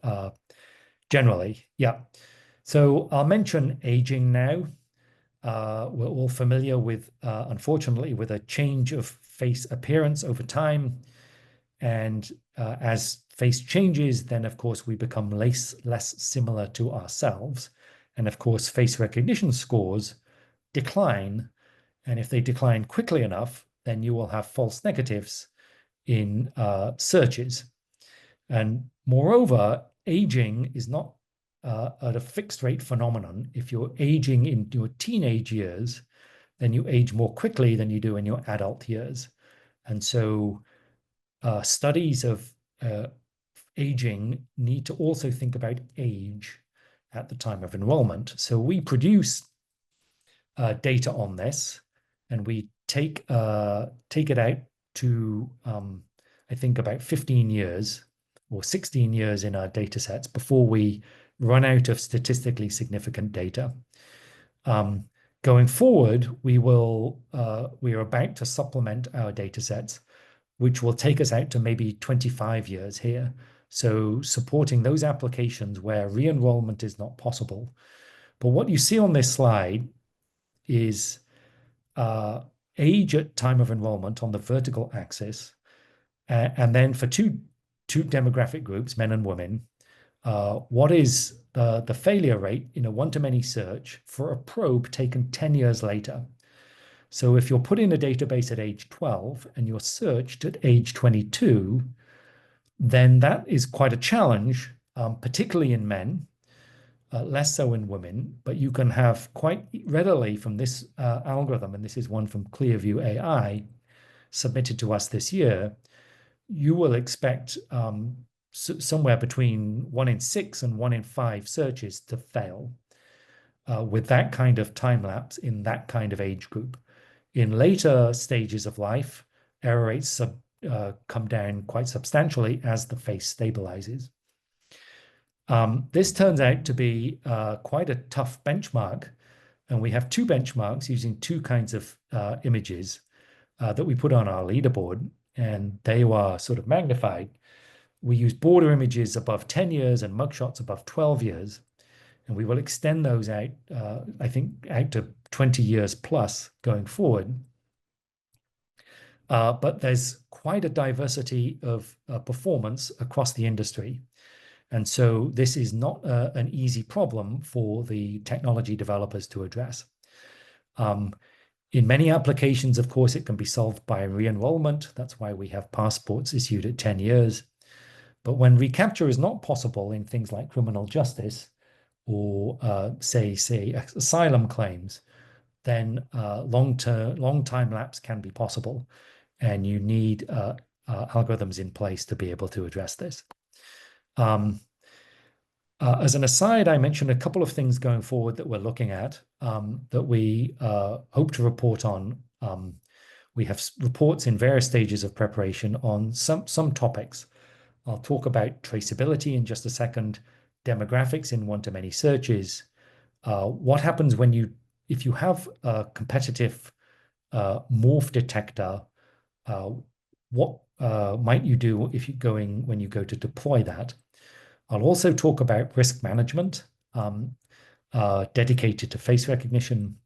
generally. Yeah. So I'll mention aging now. We're all familiar with, unfortunately, with a change of face appearance over time. And as face changes, then of course we become less similar to ourselves. And of course, face recognition scores decline. And if they decline quickly enough, then you will have false negatives in searches. And moreover, aging is not at a fixed rate phenomenon. If you're aging in your teenage years, then you age more quickly than you do in your adult years. And so studies of aging need to also think about age at the time of enrollment. So we produce data on this, and we take it out to I think about 15 years or 16 years in our data sets before we run out of statistically significant data. Going forward, we are about to supplement our data sets, which will take us out to maybe 25 years here. So supporting those applications where re-enrollment is not possible. But what you see on this slide is age at time of enrollment on the vertical axis. And then for two demographic groups, men and women, what is the failure rate in a one-to-many search for a probe taken 10 years later? So if you're put in a database at age 12 and you're searched at age 22, then that is quite a challenge, particularly in men, less so in women, but you can have quite readily from this algorithm, and this is one from Clearview AI, submitted to us this year, you will expect somewhere between 1 in 6 and 1 in 5 searches to fail with that kind of time lapse in that kind of age group. In later stages of life, error rates come down quite substantially as the face stabilizes. This turns out to be quite a tough benchmark, and we have two benchmarks using two kinds of images that we put on our leaderboard, and they are sort of magnified. We use border images above 10 years and mugshots above 12 years, and we will extend those out, I think, out to 20 years plus going forward. But there's quite a diversity of performance across the industry. And so this is not an easy problem for the technology developers to address. In many applications, of course, it can be solved by re-enrollment. That's why we have passports issued at 10 years. But when recapture is not possible in things like criminal justice or say asylum claims, then long time lapse can be possible. And you need algorithms in place to be able to address this. As an aside, I mentioned a couple of things going forward that we're looking at that we hope to report on. We have reports in various stages of preparation on some topics. I'll talk about traceability in just a second, demographics in one-to-many searches, what happens if you have a competitive morph detector, what might you do when you go to deploy that? I'll also talk about risk management dedicated to face recognition.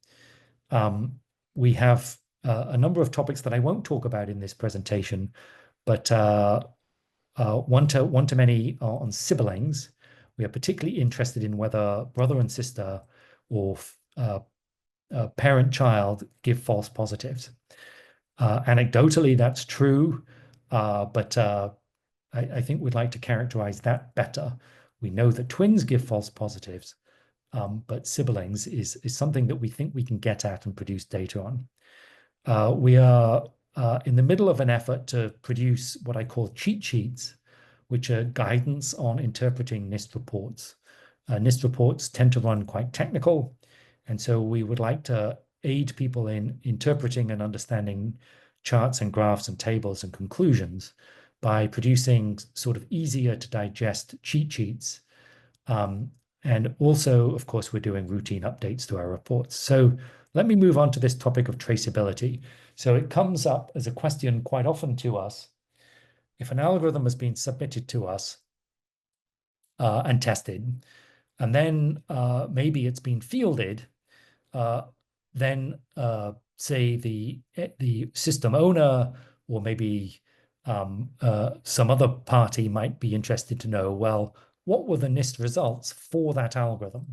We have a number of topics that I won't talk about in this presentation, but one-to-many on siblings. We are particularly interested in whether brother and sister or parent-child give false positives. Anecdotally, that's true, but I think we'd like to characterize that better. We know that twins give false positives, but siblings is something that we think we can get at and produce data on. We are in the middle of an effort to produce what I call cheat sheets, which are guidance on interpreting NIST reports. NIST reports tend to run quite technical, and so we would like to aid people in interpreting and understanding charts and graphs and tables and conclusions by producing sort of easier to digest cheat sheets. And also, of course, we're doing routine updates to our reports. So let me move on to this topic of traceability. So it comes up as a question quite often to us. If an algorithm has been submitted to us and tested, and then maybe it's been fielded, then say the system owner or maybe some other party might be interested to know, well, what were the NIST results for that algorithm?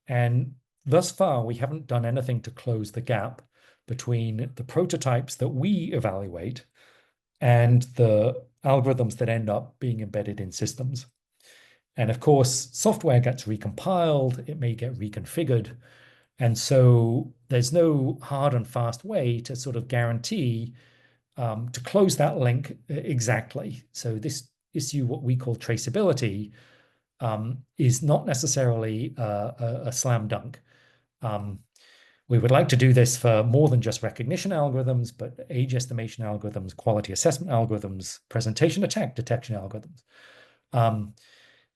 And thus far, we haven't done anything to close the gap between the prototypes that we evaluate and the algorithms that end up being embedded in systems. And of course, software gets recompiled, it may get reconfigured. And so there's no hard and fast way to sort of guarantee to close that link exactly. So this issue, what we call traceability, is not necessarily a slam dunk. We would like to do this for more than just recognition algorithms, but age estimation algorithms, quality assessment algorithms, presentation attack detection algorithms.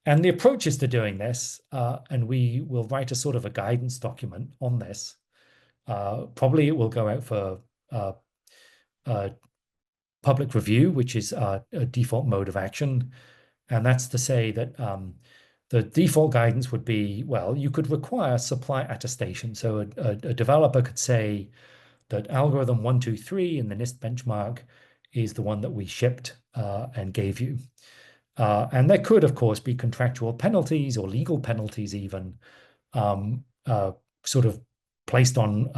And the approaches to doing this, and we will write a sort of a guidance document on this. Probably it will go out for public review, which is a default mode of action. And that's to say that the default guidance would be, well, you could require supply attestation. So a developer could say that algorithm 123 in the NIST benchmark is the one that we shipped and gave you. And there could, of course, be contractual penalties or legal penalties even sort of placed on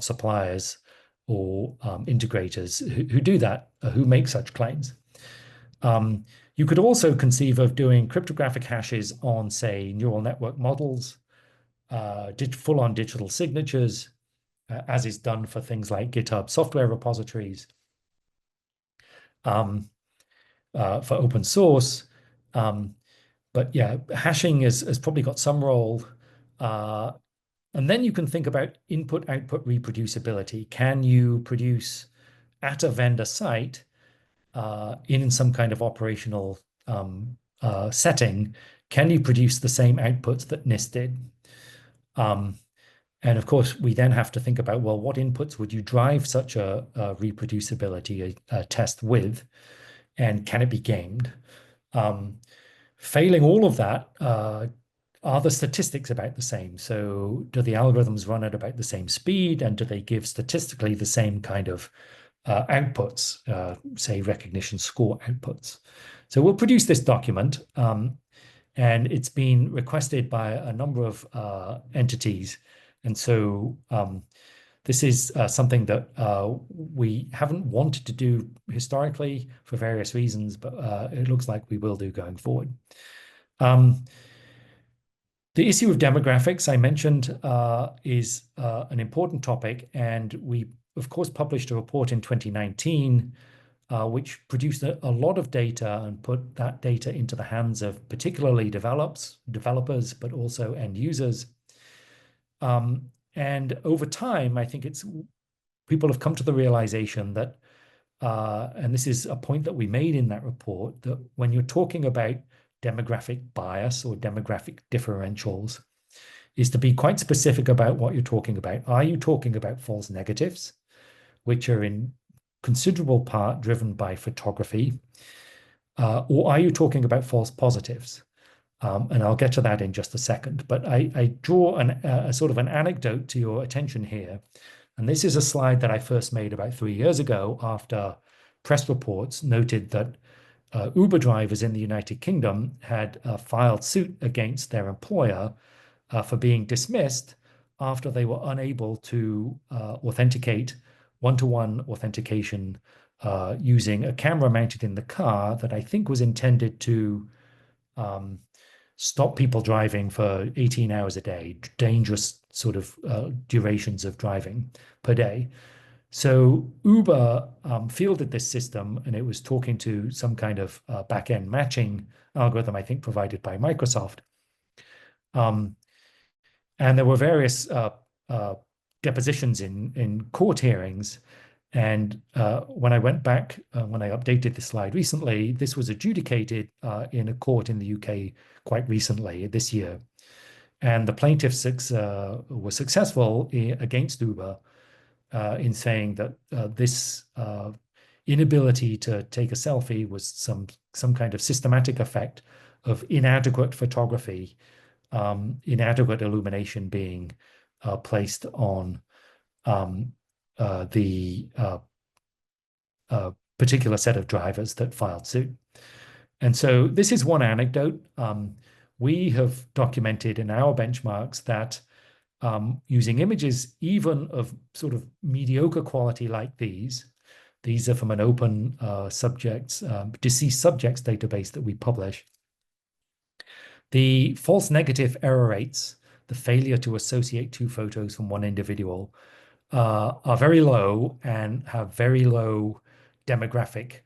suppliers or integrators who do that, who make such claims. You could also conceive of doing cryptographic hashes on, say, neural network models, full-on digital signatures, as is done for things like GitHub software repositories, for open source. But yeah, hashing has probably got some role. And then you can think about input-output reproducibility. Can you produce at a vendor site in some kind of operational setting, can you produce the same outputs that NIST did? And of course, we then have to think about, well, what inputs would you drive such a reproducibility test with? And can it be gamed? Failing all of that, are the statistics about the same? So do the algorithms run at about the same speed? And do they give statistically the same kind of outputs, say recognition score outputs? So we'll produce this document, and it's been requested by a number of entities. And so this is something that we haven't wanted to do historically for various reasons, but it looks like we will do going forward. The issue of demographics I mentioned is an important topic, and we, of course, published a report in 2019 which produced a lot of data and put that data into the hands of particularly developers, but also end users. And over time, I think people have come to the realization that, and this is a point that we made in that report, that when you're talking about demographic bias or demographic differentials, is to be quite specific about what you're talking about. Are you talking about false negatives, which are in considerable part driven by photography, or are you talking about false positives? And I'll get to that in just a second. But I draw a sort of an anecdote to your attention here. And this is a slide that I first made about 3 years ago after press reports noted that Uber drivers in the United Kingdom had filed suit against their employer for being dismissed after they were unable to authenticate one-to-one authentication using a camera mounted in the car that I think was intended to stop people driving for 18 hours a day, dangerous sort of durations of driving per day. So Uber fielded this system, and it was talking to some kind of back-end matching algorithm, I think, provided by Microsoft. Um, and there were various depositions in court hearings. And when I went back, when I updated the slide recently, this was adjudicated in a court in the UK quite recently this year. And the plaintiffs were successful against Uber in saying that this inability to take a selfie was some kind of systematic effect of inadequate photography, inadequate illumination being placed on the particular set of drivers that filed suit. And so this is one anecdote. We have documented in our benchmarks that using images even of sort of mediocre quality like these are from an open deceased subjects database that we publish. The false negative error rates, the failure to associate two photos from one individual, are very low and have very low demographic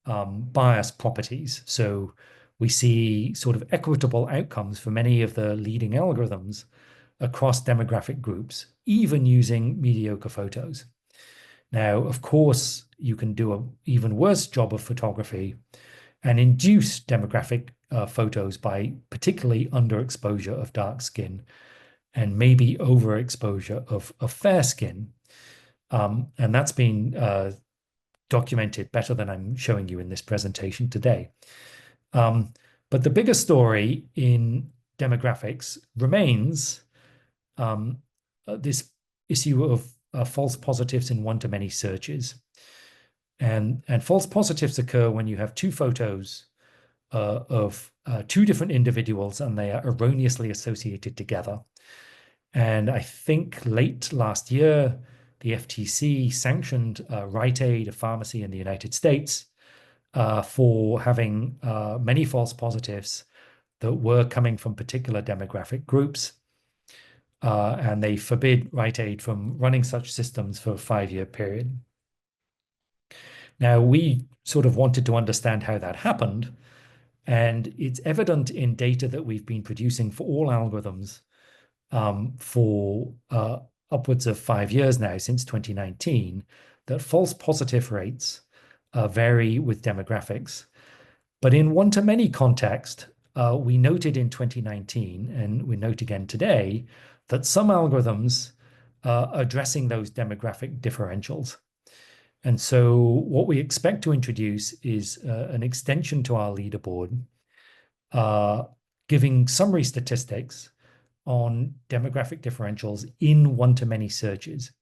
bias properties. So we see sort of equitable outcomes for many of the leading algorithms across demographic groups, even using mediocre photos. Now, of course, you can do an even worse job of photography and induce demographic photos by particularly underexposure of dark skin and maybe overexposure of fair skin. And that's been documented better than I'm showing you in this presentation today. But the bigger story in demographics remains this issue of false positives in one-to-many searches. And false positives occur when you have two photos of two different individuals and they are erroneously associated together. And I think late last year, the FTC sanctioned Rite Aid, a pharmacy in the United States, for having many false positives that were coming from particular demographic groups. And they forbid Rite Aid from running such systems for a 5-year period. Now, we sort of wanted to understand how that happened. And it's evident in data that we've been producing for all algorithms for upwards of 5 years now, since 2019, that false positive rates vary with demographics. But in one-to-many context, we noted in 2019, and we note again today, that some algorithms are addressing those demographic differentials. And so what we expect to introduce is an extension to our leaderboard, giving summary statistics on demographic differentials in one-to-many searches.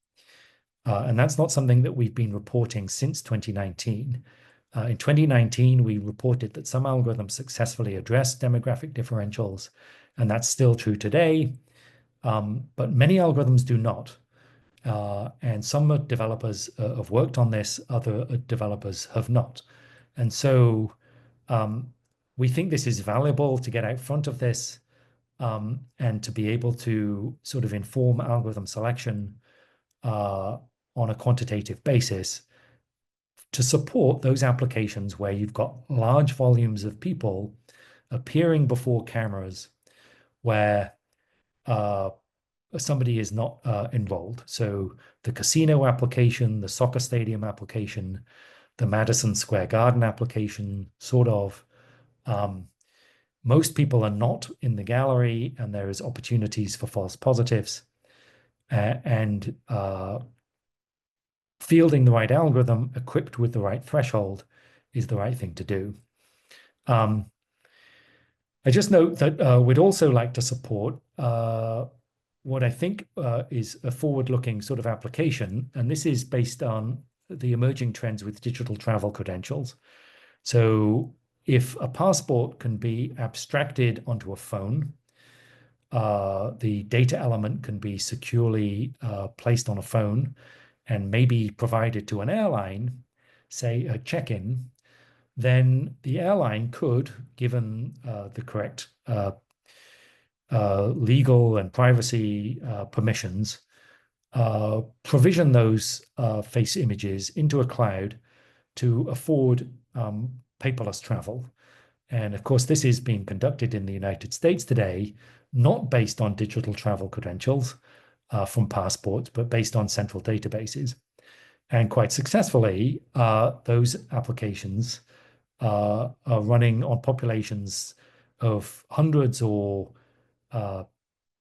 And that's not something that we've been reporting since 2019. In 2019, we reported that some algorithms successfully address demographic differentials, and that's still true today. But many algorithms do not. And some developers have worked on this, other developers have not. And so we think this is valuable to get out front of this and to be able to sort of inform algorithm selection on a quantitative basis to support those applications where you've got large volumes of people appearing before cameras where somebody is not enrolled. So the casino application, the soccer stadium application, the Madison Square Garden application, sort of. Most people are not in the gallery, and there is opportunities for false positives. And fielding the right algorithm equipped with the right threshold is the right thing to do. I just note that we'd also like to support what I think is a forward-looking sort of application, and this is based on the emerging trends with digital travel credentials. So if a passport can be abstracted onto a phone, the data element can be securely placed on a phone and maybe provided to an airline, say a check-in, then the airline could, given the correct legal and privacy permissions, provision those face images into a cloud to afford paperless travel. And of course, this is being conducted in the United States today, not based on digital travel credentials from passports, but based on central databases. And quite successfully, those applications are running on populations of hundreds or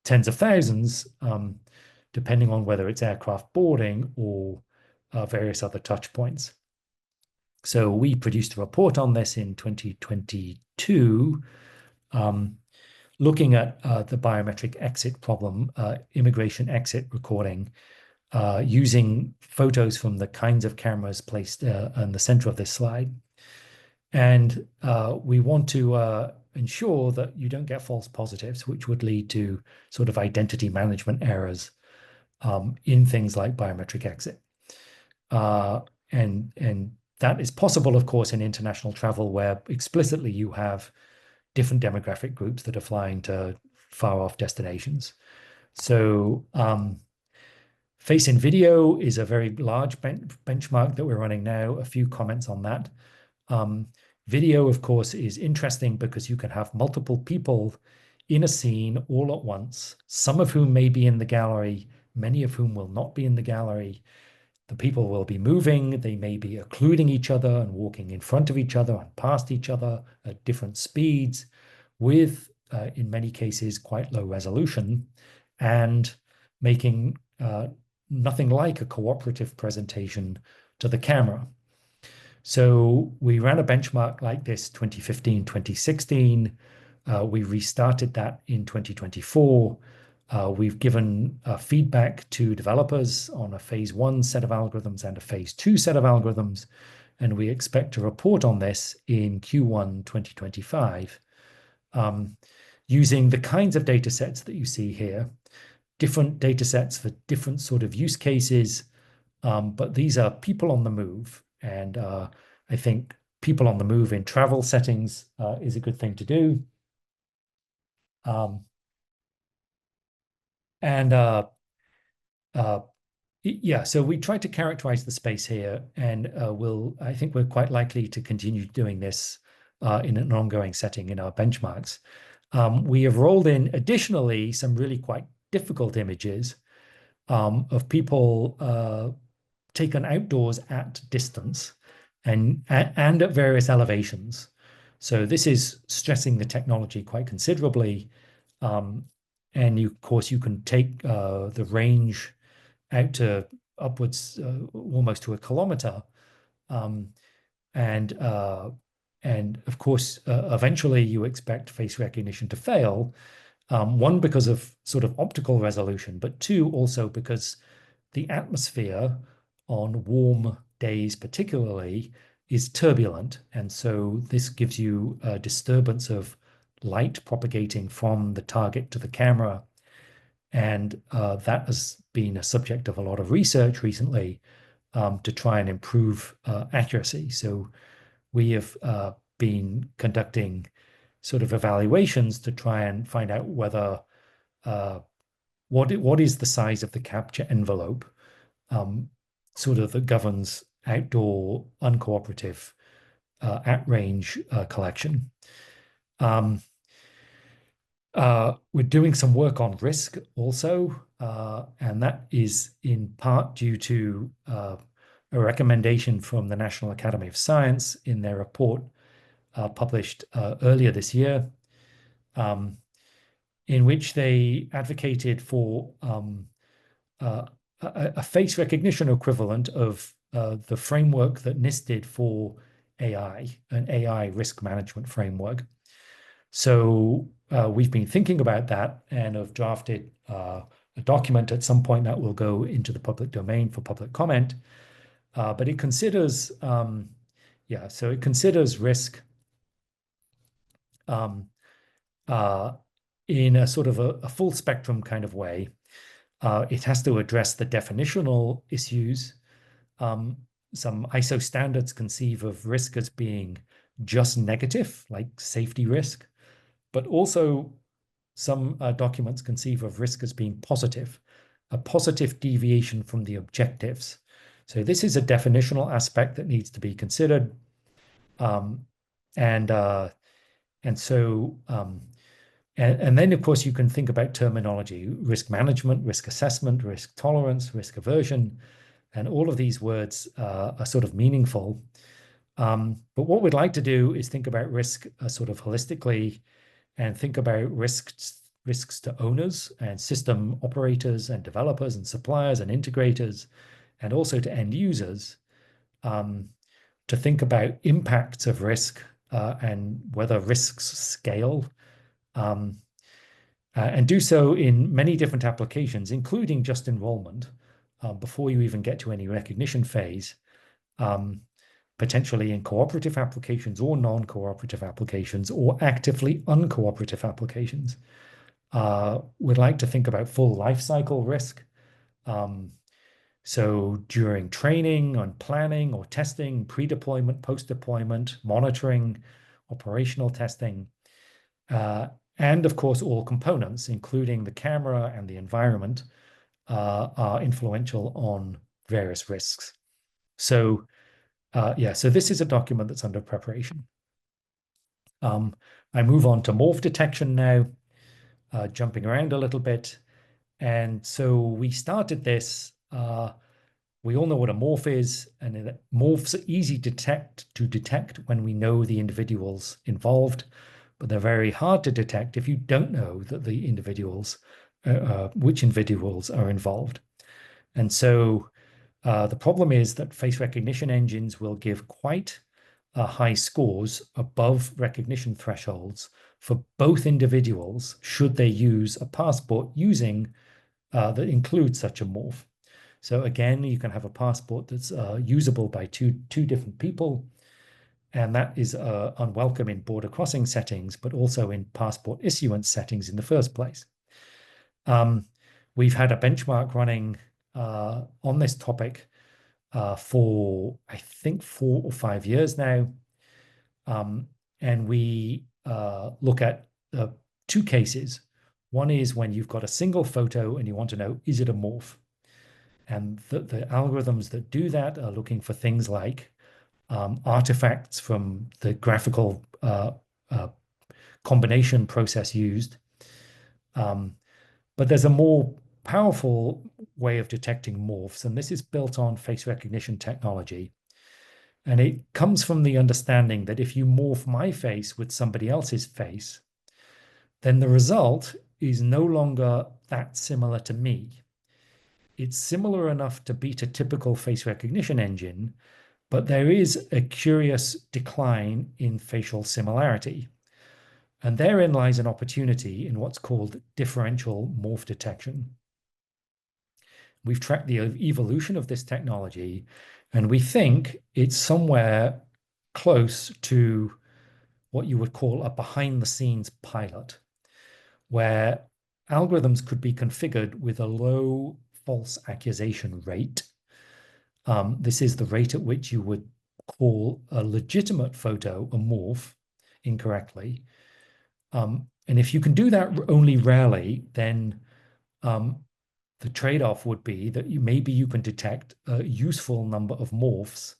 tens of thousands, depending on whether it's aircraft boarding or various other touch points. So we produced a report on this in 2022, looking at the biometric exit problem, immigration exit recording, using photos from the kinds of cameras placed in the center of this slide. And we want to ensure that you don't get false positives, which would lead to sort of identity management errors in things like biometric exit. And that is possible, of course, in international travel, where explicitly you have different demographic groups that are flying to far off destinations. So face in video is a very large benchmark that we're running now. A few comments on that. Video, of course, is interesting because you can have multiple people in a scene all at once, some of whom may be in the gallery, many of whom will not be in the gallery. The people will be moving, they may be occluding each other and walking in front of each other and past each other at different speeds with, in many cases, quite low resolution and making nothing like a cooperative presentation to the camera. So we ran a benchmark like this 2015, 2016. We restarted that in 2024. We've given feedback to developers on a phase 1 set of algorithms and a phase 2 set of algorithms, and we expect to report on this in Q1 2025, using the kinds of data sets that you see here, different data sets for different sort of use cases, but these are people on the move, and I think people on the move in travel settings is a good thing to do. Yeah, so we tried to characterize the space here, and I think we're quite likely to continue doing this in an ongoing setting in our benchmarks. We have rolled in additionally some really quite difficult images of people taken outdoors at distance and at various elevations. So this is stressing the technology quite considerably. And of course, you can take the range out to upwards almost to a kilometer. And of course, eventually you expect face recognition to fail. One, because of sort of optical resolution, but two, also because the atmosphere on warm days particularly is turbulent. And so this gives you a disturbance of light propagating from the target to the camera. And that has been a subject of a lot of research recently to try and improve accuracy. So we have been conducting sort of evaluations to try and find out whether what is the size of the capture envelope sort of that governs outdoor uncooperative at-range collection. We're doing some work on risk also, and that is in part due to a recommendation from the National Academy of Science in their report published earlier this year, in which they advocated for a face recognition equivalent of the framework that NIST did for AI, an AI risk management framework. So we've been thinking about that and have drafted a document at some point that will go into the public domain for public comment. But it considers, so it considers risk in a sort of a full spectrum kind of way. It has to address the definitional issues. Some ISO standards conceive of risk as being just negative, like safety risk, but also some documents conceive of risk as being positive, a positive deviation from the objectives. So this is a definitional aspect that needs to be considered. Um, and and so and then of course you can think about terminology: risk management, risk assessment, risk tolerance, risk aversion, and all of these words are sort of meaningful. But what we'd like to do is think about risk sort of holistically, and think about risks to owners and system operators and developers and suppliers and integrators, and also to end users, to think about impacts of risk and whether risks scale, and do so in many different applications, including just enrollment, before you even get to any recognition phase, potentially in cooperative applications or non-cooperative applications or actively uncooperative applications. We'd like to think about full life cycle risk. So during training on planning or testing, pre-deployment, post-deployment, monitoring, operational testing, and of course, all components, including the camera and the environment, are influential on various risks. So yeah, so this is a document that's under preparation. I move on to morph detection now, jumping around a little bit. And so we started this. We all know what a morph is, and morphs are easy to detect when we know the individuals involved, but they're very hard to detect if you don't know that the individuals, which individuals are involved. And so the problem is that face recognition engines will give quite high scores above recognition thresholds for both individuals should they use a passport using that includes such a morph. So again, you can have a passport that's usable by two different people, and that is unwelcome in border crossing settings, but also in passport issuance settings in the first place. We've had a benchmark running on this topic for, I think, 4 or 5 years now. And we look at 2 cases. One is when you've got a single photo and you want to know, is it a morph? And the algorithms that do that are looking for things like artifacts from the graphical combination process used. But there's a more powerful way of detecting morphs, and this is built on face recognition technology. And it comes from the understanding that if you morph my face with somebody else's face, then the result is no longer that similar to me. It's similar enough to beat a typical face recognition engine, but there is a curious decline in facial similarity. And therein lies an opportunity in what's called differential morph detection. We've tracked the evolution of this technology, and we think it's somewhere close to what you would call a behind-the-scenes pilot, where algorithms could be configured with a low false accusation rate. This is the rate at which you would call a legitimate photo a morph incorrectly. And if you can do that only rarely, then the trade-off would be that maybe you can detect a useful number of morphs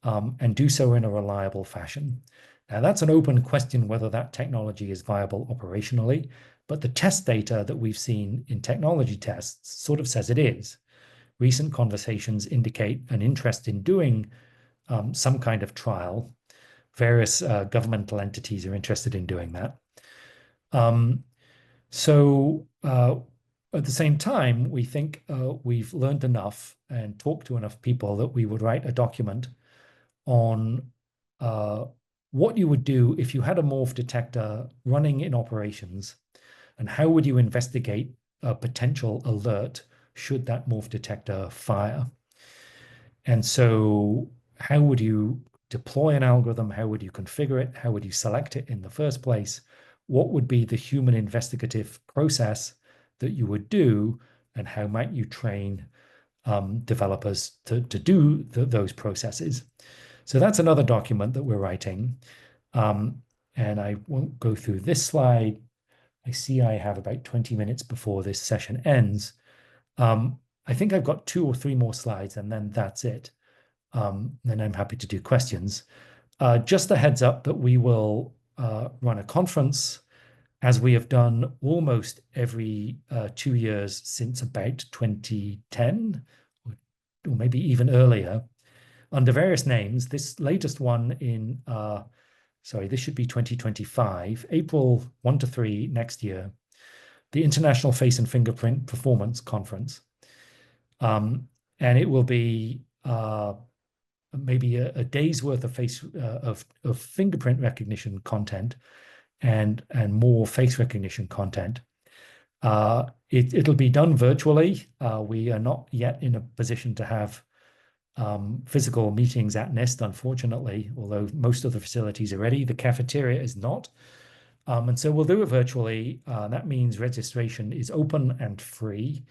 and do so in a reliable fashion. Now, that's an open question whether that technology is viable operationally, but the test data that we've seen in technology tests sort of says it is. Recent conversations indicate an interest in doing some kind of trial. Various governmental entities are interested in doing that. So at the same time, we think we've learned enough and talked to enough people that we would write a document on what you would do if you had a morph detector running in operations, and how would you investigate a potential alert should that morph detector fire. And so how would you deploy an algorithm? How would you configure it? How would you select it in the first place? What would be the human investigative process that you would do? And how might you train developers to do those processes? So that's another document that we're writing. And I won't go through this slide. I see I have about 20 minutes before this session ends. I think I've got 2 or 3 more slides, and then that's it. Then I'm happy to do questions. Just a heads up that we will run a conference, as we have done almost every 2 years since about 2010, or maybe even earlier, under various names. This latest one in, sorry, this should be 2025, April 1 to 3 next year, the International Face and Fingerprint Performance Conference. And it will be maybe a day's worth of of fingerprint recognition content and more face recognition content. It'll be done virtually. We are not yet in a position to have physical meetings at NIST, unfortunately, although most of the facilities are ready. The cafeteria is not. And so we'll do it virtually. That means registration is open and free.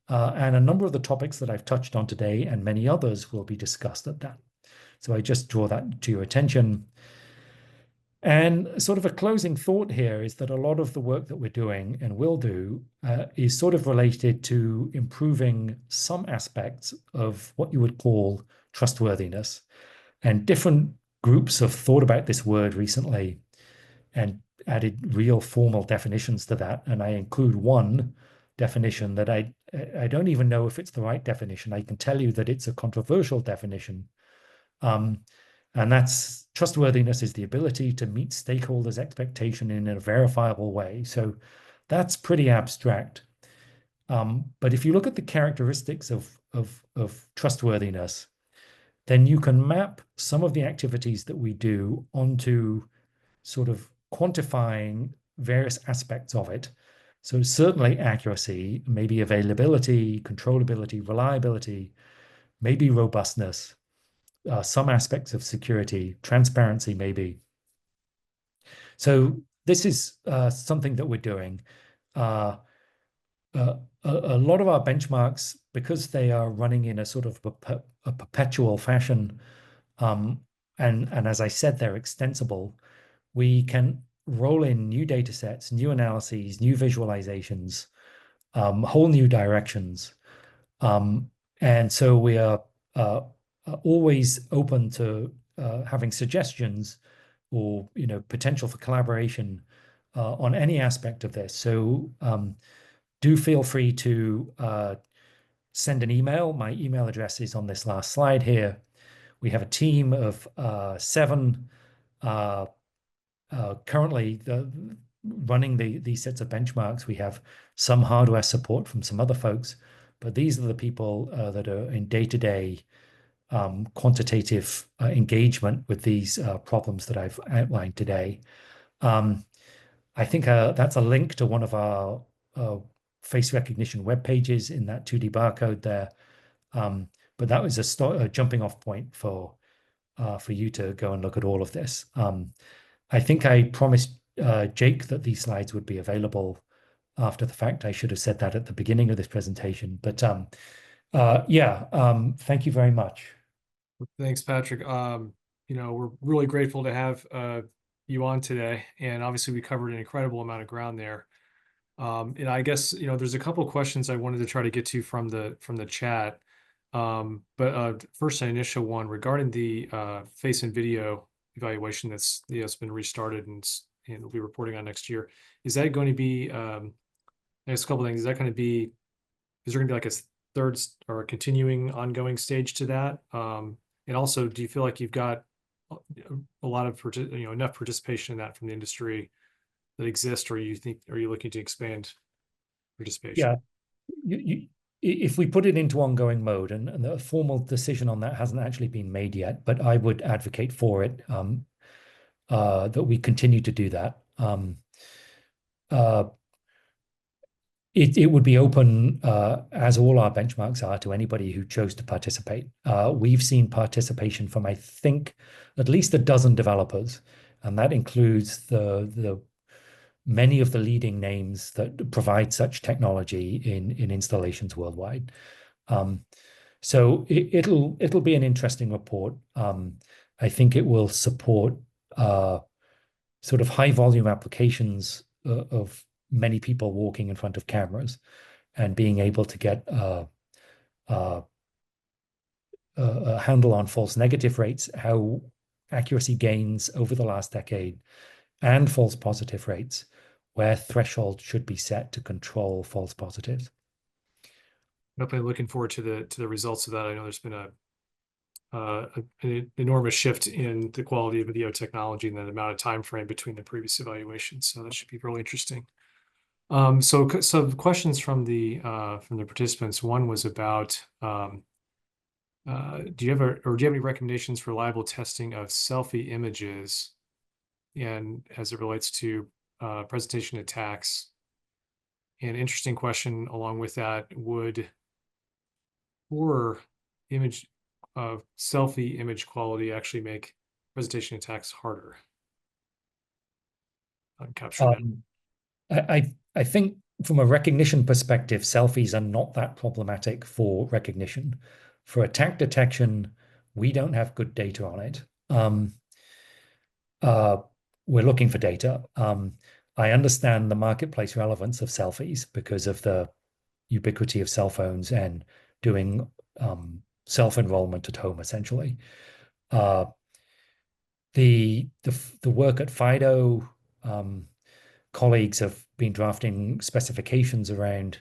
And a number of the topics that I've touched on today and many others will be discussed at that. So I just draw that to your attention. And sort of a closing thought here is that a lot of the work that we're doing and will do is sort of related to improving some aspects of what you would call trustworthiness. And different groups have thought about this word recently and added real formal definitions to that. And I include one definition that I don't even know if it's the right definition. I can tell you that it's a controversial definition. And that's trustworthiness is the ability to meet stakeholders' expectation in a verifiable way. So that's pretty abstract. But if you look at the characteristics of trustworthiness, then you can map some of the activities that we do onto sort of quantifying various aspects of it. So certainly accuracy, maybe availability, controllability, reliability, maybe robustness, some aspects of security, transparency, maybe. So this is something that we're doing. A lot of our benchmarks, because they are running in a sort of a perpetual fashion, and as I said, they're extensible, we can roll in new data sets, new analyses, new visualizations, whole new directions. And so we are always open to having suggestions or potential for collaboration on any aspect of this. So do feel free to send an email. My email address is on this last slide here. We have a team of 7 currently running these sets of benchmarks. We have some hardware support from some other folks, but these are the people that are in day-to-day quantitative engagement with these problems that I've outlined today. I think that's a link to one of our face recognition web pages in that 2D barcode there. But that was a jumping off point for you to go and look at all of this. I think I promised Jake that these slides would be available after the fact. I should have said that at the beginning of this presentation, but thank you very much. Thanks, Patrick. We're really grateful to have you on today, and obviously we covered an incredible amount of ground there. And I guess there's a couple of questions I wanted to try to get to from the chat. But first, an initial one regarding the face and video evaluation that's been restarted and we'll be reporting on next year. Is that going to be? I guess a couple of things. Is there going to be like a third or a continuing ongoing stage to that? And also, do you feel like you've got a lot of enough participation in that from the industry that exists, or are you looking to expand participation? Yeah, if we put it into ongoing mode, and the formal decision on that hasn't actually been made yet, but I would advocate for it, that we continue to do that. It would be open, as all our benchmarks are, to anybody who chose to participate. We've seen participation from, I think, at least a dozen developers, and that includes the many of the leading names that provide such technology in installations worldwide. So it'll be an interesting report. I think it will support sort of high volume applications of many people walking in front of cameras and being able to get a handle on false negative rates, how accuracy gains over the last decade, and false positive rates, where thresholds should be set to control false positives. Definitely looking forward to the results of that. I know there's been an enormous shift in the quality of video technology and the amount of time frame between the previous evaluations. So that should be really interesting. So questions from the participants. One was about do you have any recommendations for reliable testing of selfie images, and as it relates to presentation attacks? An interesting question along with that, would poor image selfie image quality actually make presentation attacks harder on capturing that? I think from a recognition perspective, selfies are not that problematic for recognition. For attack detection, we don't have good data on it. We're looking for data. I understand the marketplace relevance of selfies because of the ubiquity of cell phones and doing self-enrollment at home, essentially. The work at FIDO, colleagues have been drafting specifications around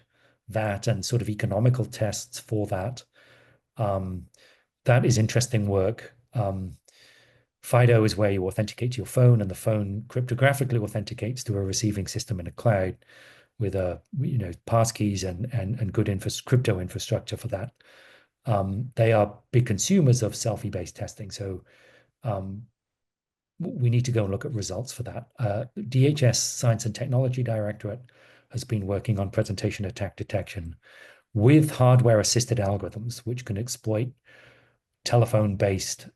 that and sort of economical tests for that. That is interesting work. FIDO is where you authenticate to your phone, and the phone cryptographically authenticates to a receiving system in a cloud with passkeys and good crypto infrastructure for that. They are big consumers of selfie-based testing, so we need to go and look at results for that. DHS Science and Technology Directorate has been working on presentation attack detection with hardware-assisted algorithms, which can exploit telephone-based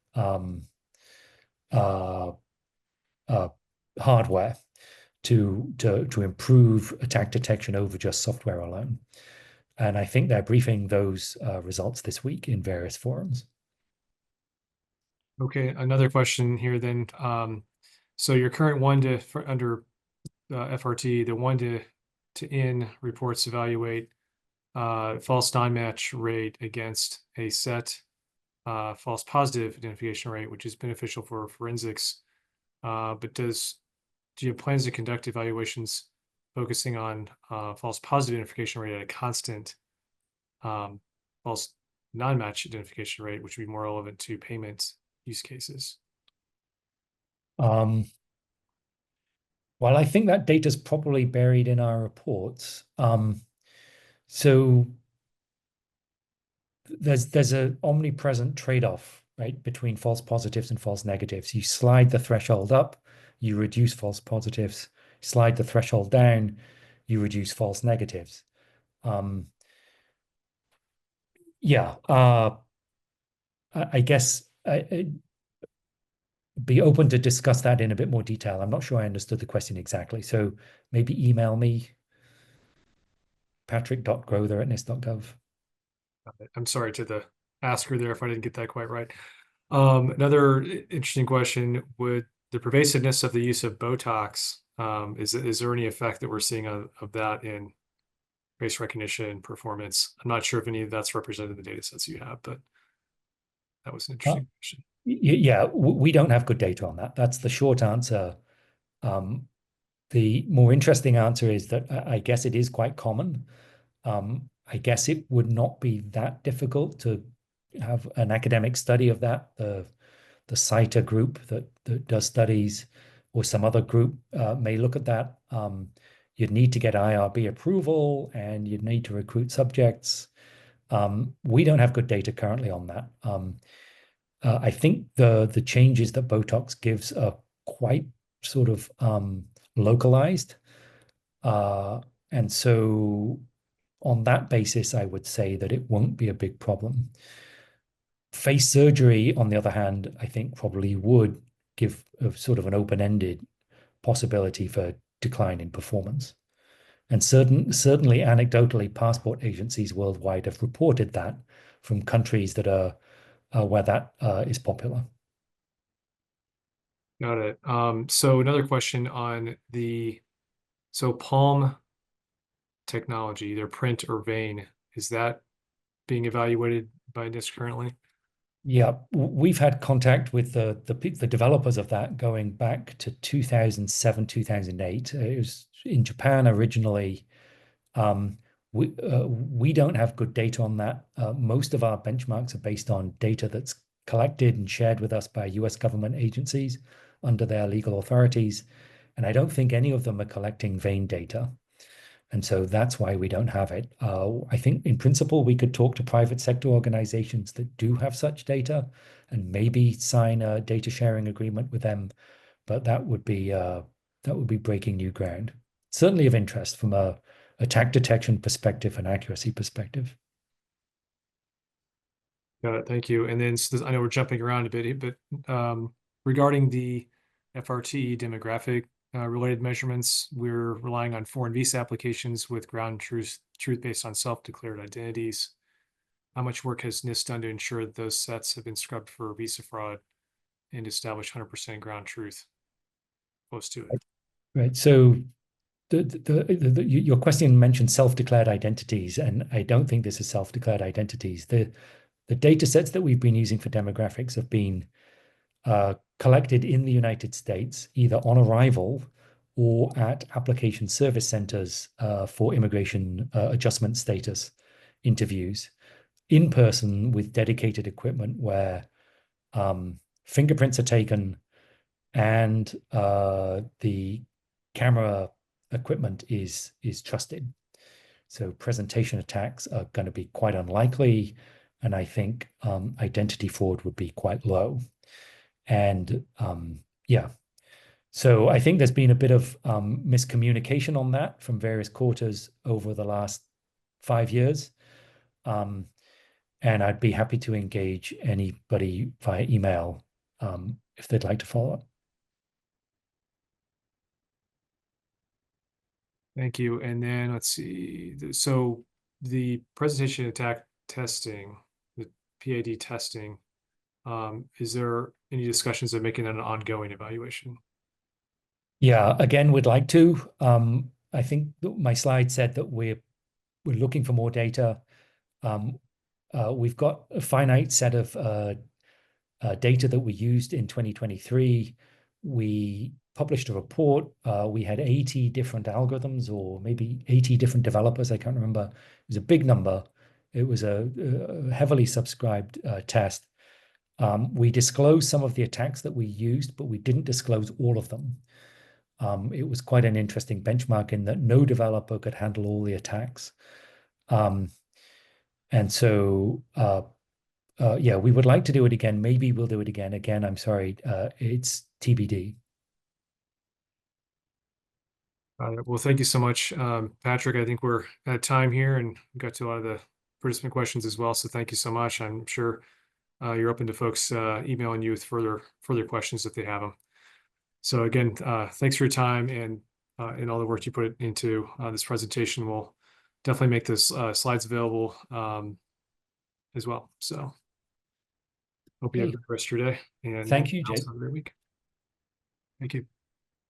hardware to improve attack detection over just software alone. And I think they're briefing those results this week in various forums. Okay, another question here then. So your current under FRTE, the 1 to N reports evaluate false non-match rate against a set false positive identification rate, which is beneficial for forensics. But do you have plans to conduct evaluations focusing on false positive identification rate at a constant false non-match identification rate, which would be more relevant to payment use cases? Well, I think that data is probably buried in our reports. So there's an omnipresent trade-off, right, between false positives and false negatives. You slide the threshold up, you reduce false positives. Slide the threshold down, you reduce false negatives. Yeah, I guess I'd be open to discuss that in a bit more detail. I'm not sure I understood the question exactly, so maybe email me, patrick.grother@nist.gov. I'm sorry to the asker there if I didn't get that quite right. Another interesting question, would the pervasiveness of the use of Botox, is there any effect that we're seeing of that in face recognition performance? I'm not sure if any of that's represented in the data sets you have, but that was an interesting question. Yeah, we don't have good data on that. That's the short answer. The more interesting answer is that I guess it is quite common. I guess it would not be that difficult to have an academic study of that. The CITA group that does studies, or some other group may look at that. You'd need to get IRB approval, and you'd need to recruit subjects. We don't have good data currently on that. I think the changes that Botox gives are quite sort of localized. And so on that basis, I would say that it won't be a big problem. Face surgery, on the other hand, I think probably would give a sort of an open-ended possibility for decline in performance. And certainly anecdotally, passport agencies worldwide have reported that from countries that are where that is popular. Got it. So another question on the So Palm technology, either print or vein, is that being evaluated by NIST currently? Yeah, we've had contact with the developers of that going back to 2007, 2008. It was in Japan originally. Um, we don't have good data on that. Most of our benchmarks are based on data that's collected and shared with us by US government agencies under their legal authorities. And I don't think any of them are collecting vein data. And so that's why we don't have it. I think in principle, we could talk to private sector organizations that do have such data and maybe sign a data sharing agreement with them. But that would be breaking new ground. Certainly of interest from a attack detection perspective and accuracy perspective. Got it. Thank you. And then I know we're jumping around a bit, but regarding the FRTE demographic related measurements, we're relying on foreign visa applications with ground truth based on self-declared identities. How much work has NIST done to ensure that those sets have been scrubbed for visa fraud and establish 100% ground truth close to it? Right. So your question mentioned self-declared identities, and I don't think this is self-declared identities. The data sets that we've been using for demographics have been collected in the United States, either on arrival or at application service centers for immigration adjustment status interviews, in person with dedicated equipment where fingerprints are taken and the camera equipment is trusted. So presentation attacks are going to be quite unlikely, and I think identity fraud would be quite low. And yeah, so I think there's been a bit of miscommunication on that from various quarters over the last 5 years. And I'd be happy to engage anybody via email if they'd like to follow up. Thank you. And then let's see. So the presentation attack testing, the PAD testing, is there any discussions of making that an ongoing evaluation? Yeah, again, we'd like to. I think my slide said that we're looking for more data. We've got a finite set of data that we used in 2023. We published a report. We had 80 different algorithms or maybe 80 different developers. I can't remember. It was a big number. It was a heavily subscribed test. We disclosed some of the attacks that we used, but we didn't disclose all of them. It was quite an interesting benchmark in that no developer could handle all the attacks. And so yeah, we would like to do it again. Maybe we'll do it again. Again, I'm sorry, it's TBD. Well, thank you so much, Patrick. I think we're at time here and got to a lot of the participant questions as well. So thank you so much. I'm sure you're open to folks emailing you with further questions if they have them. So again, thanks for your time and all the work you put into this presentation. We'll definitely make those slides available as well. So hope you have a Okay. good rest of your day and Thank you, Jake. have a great week. Thank you.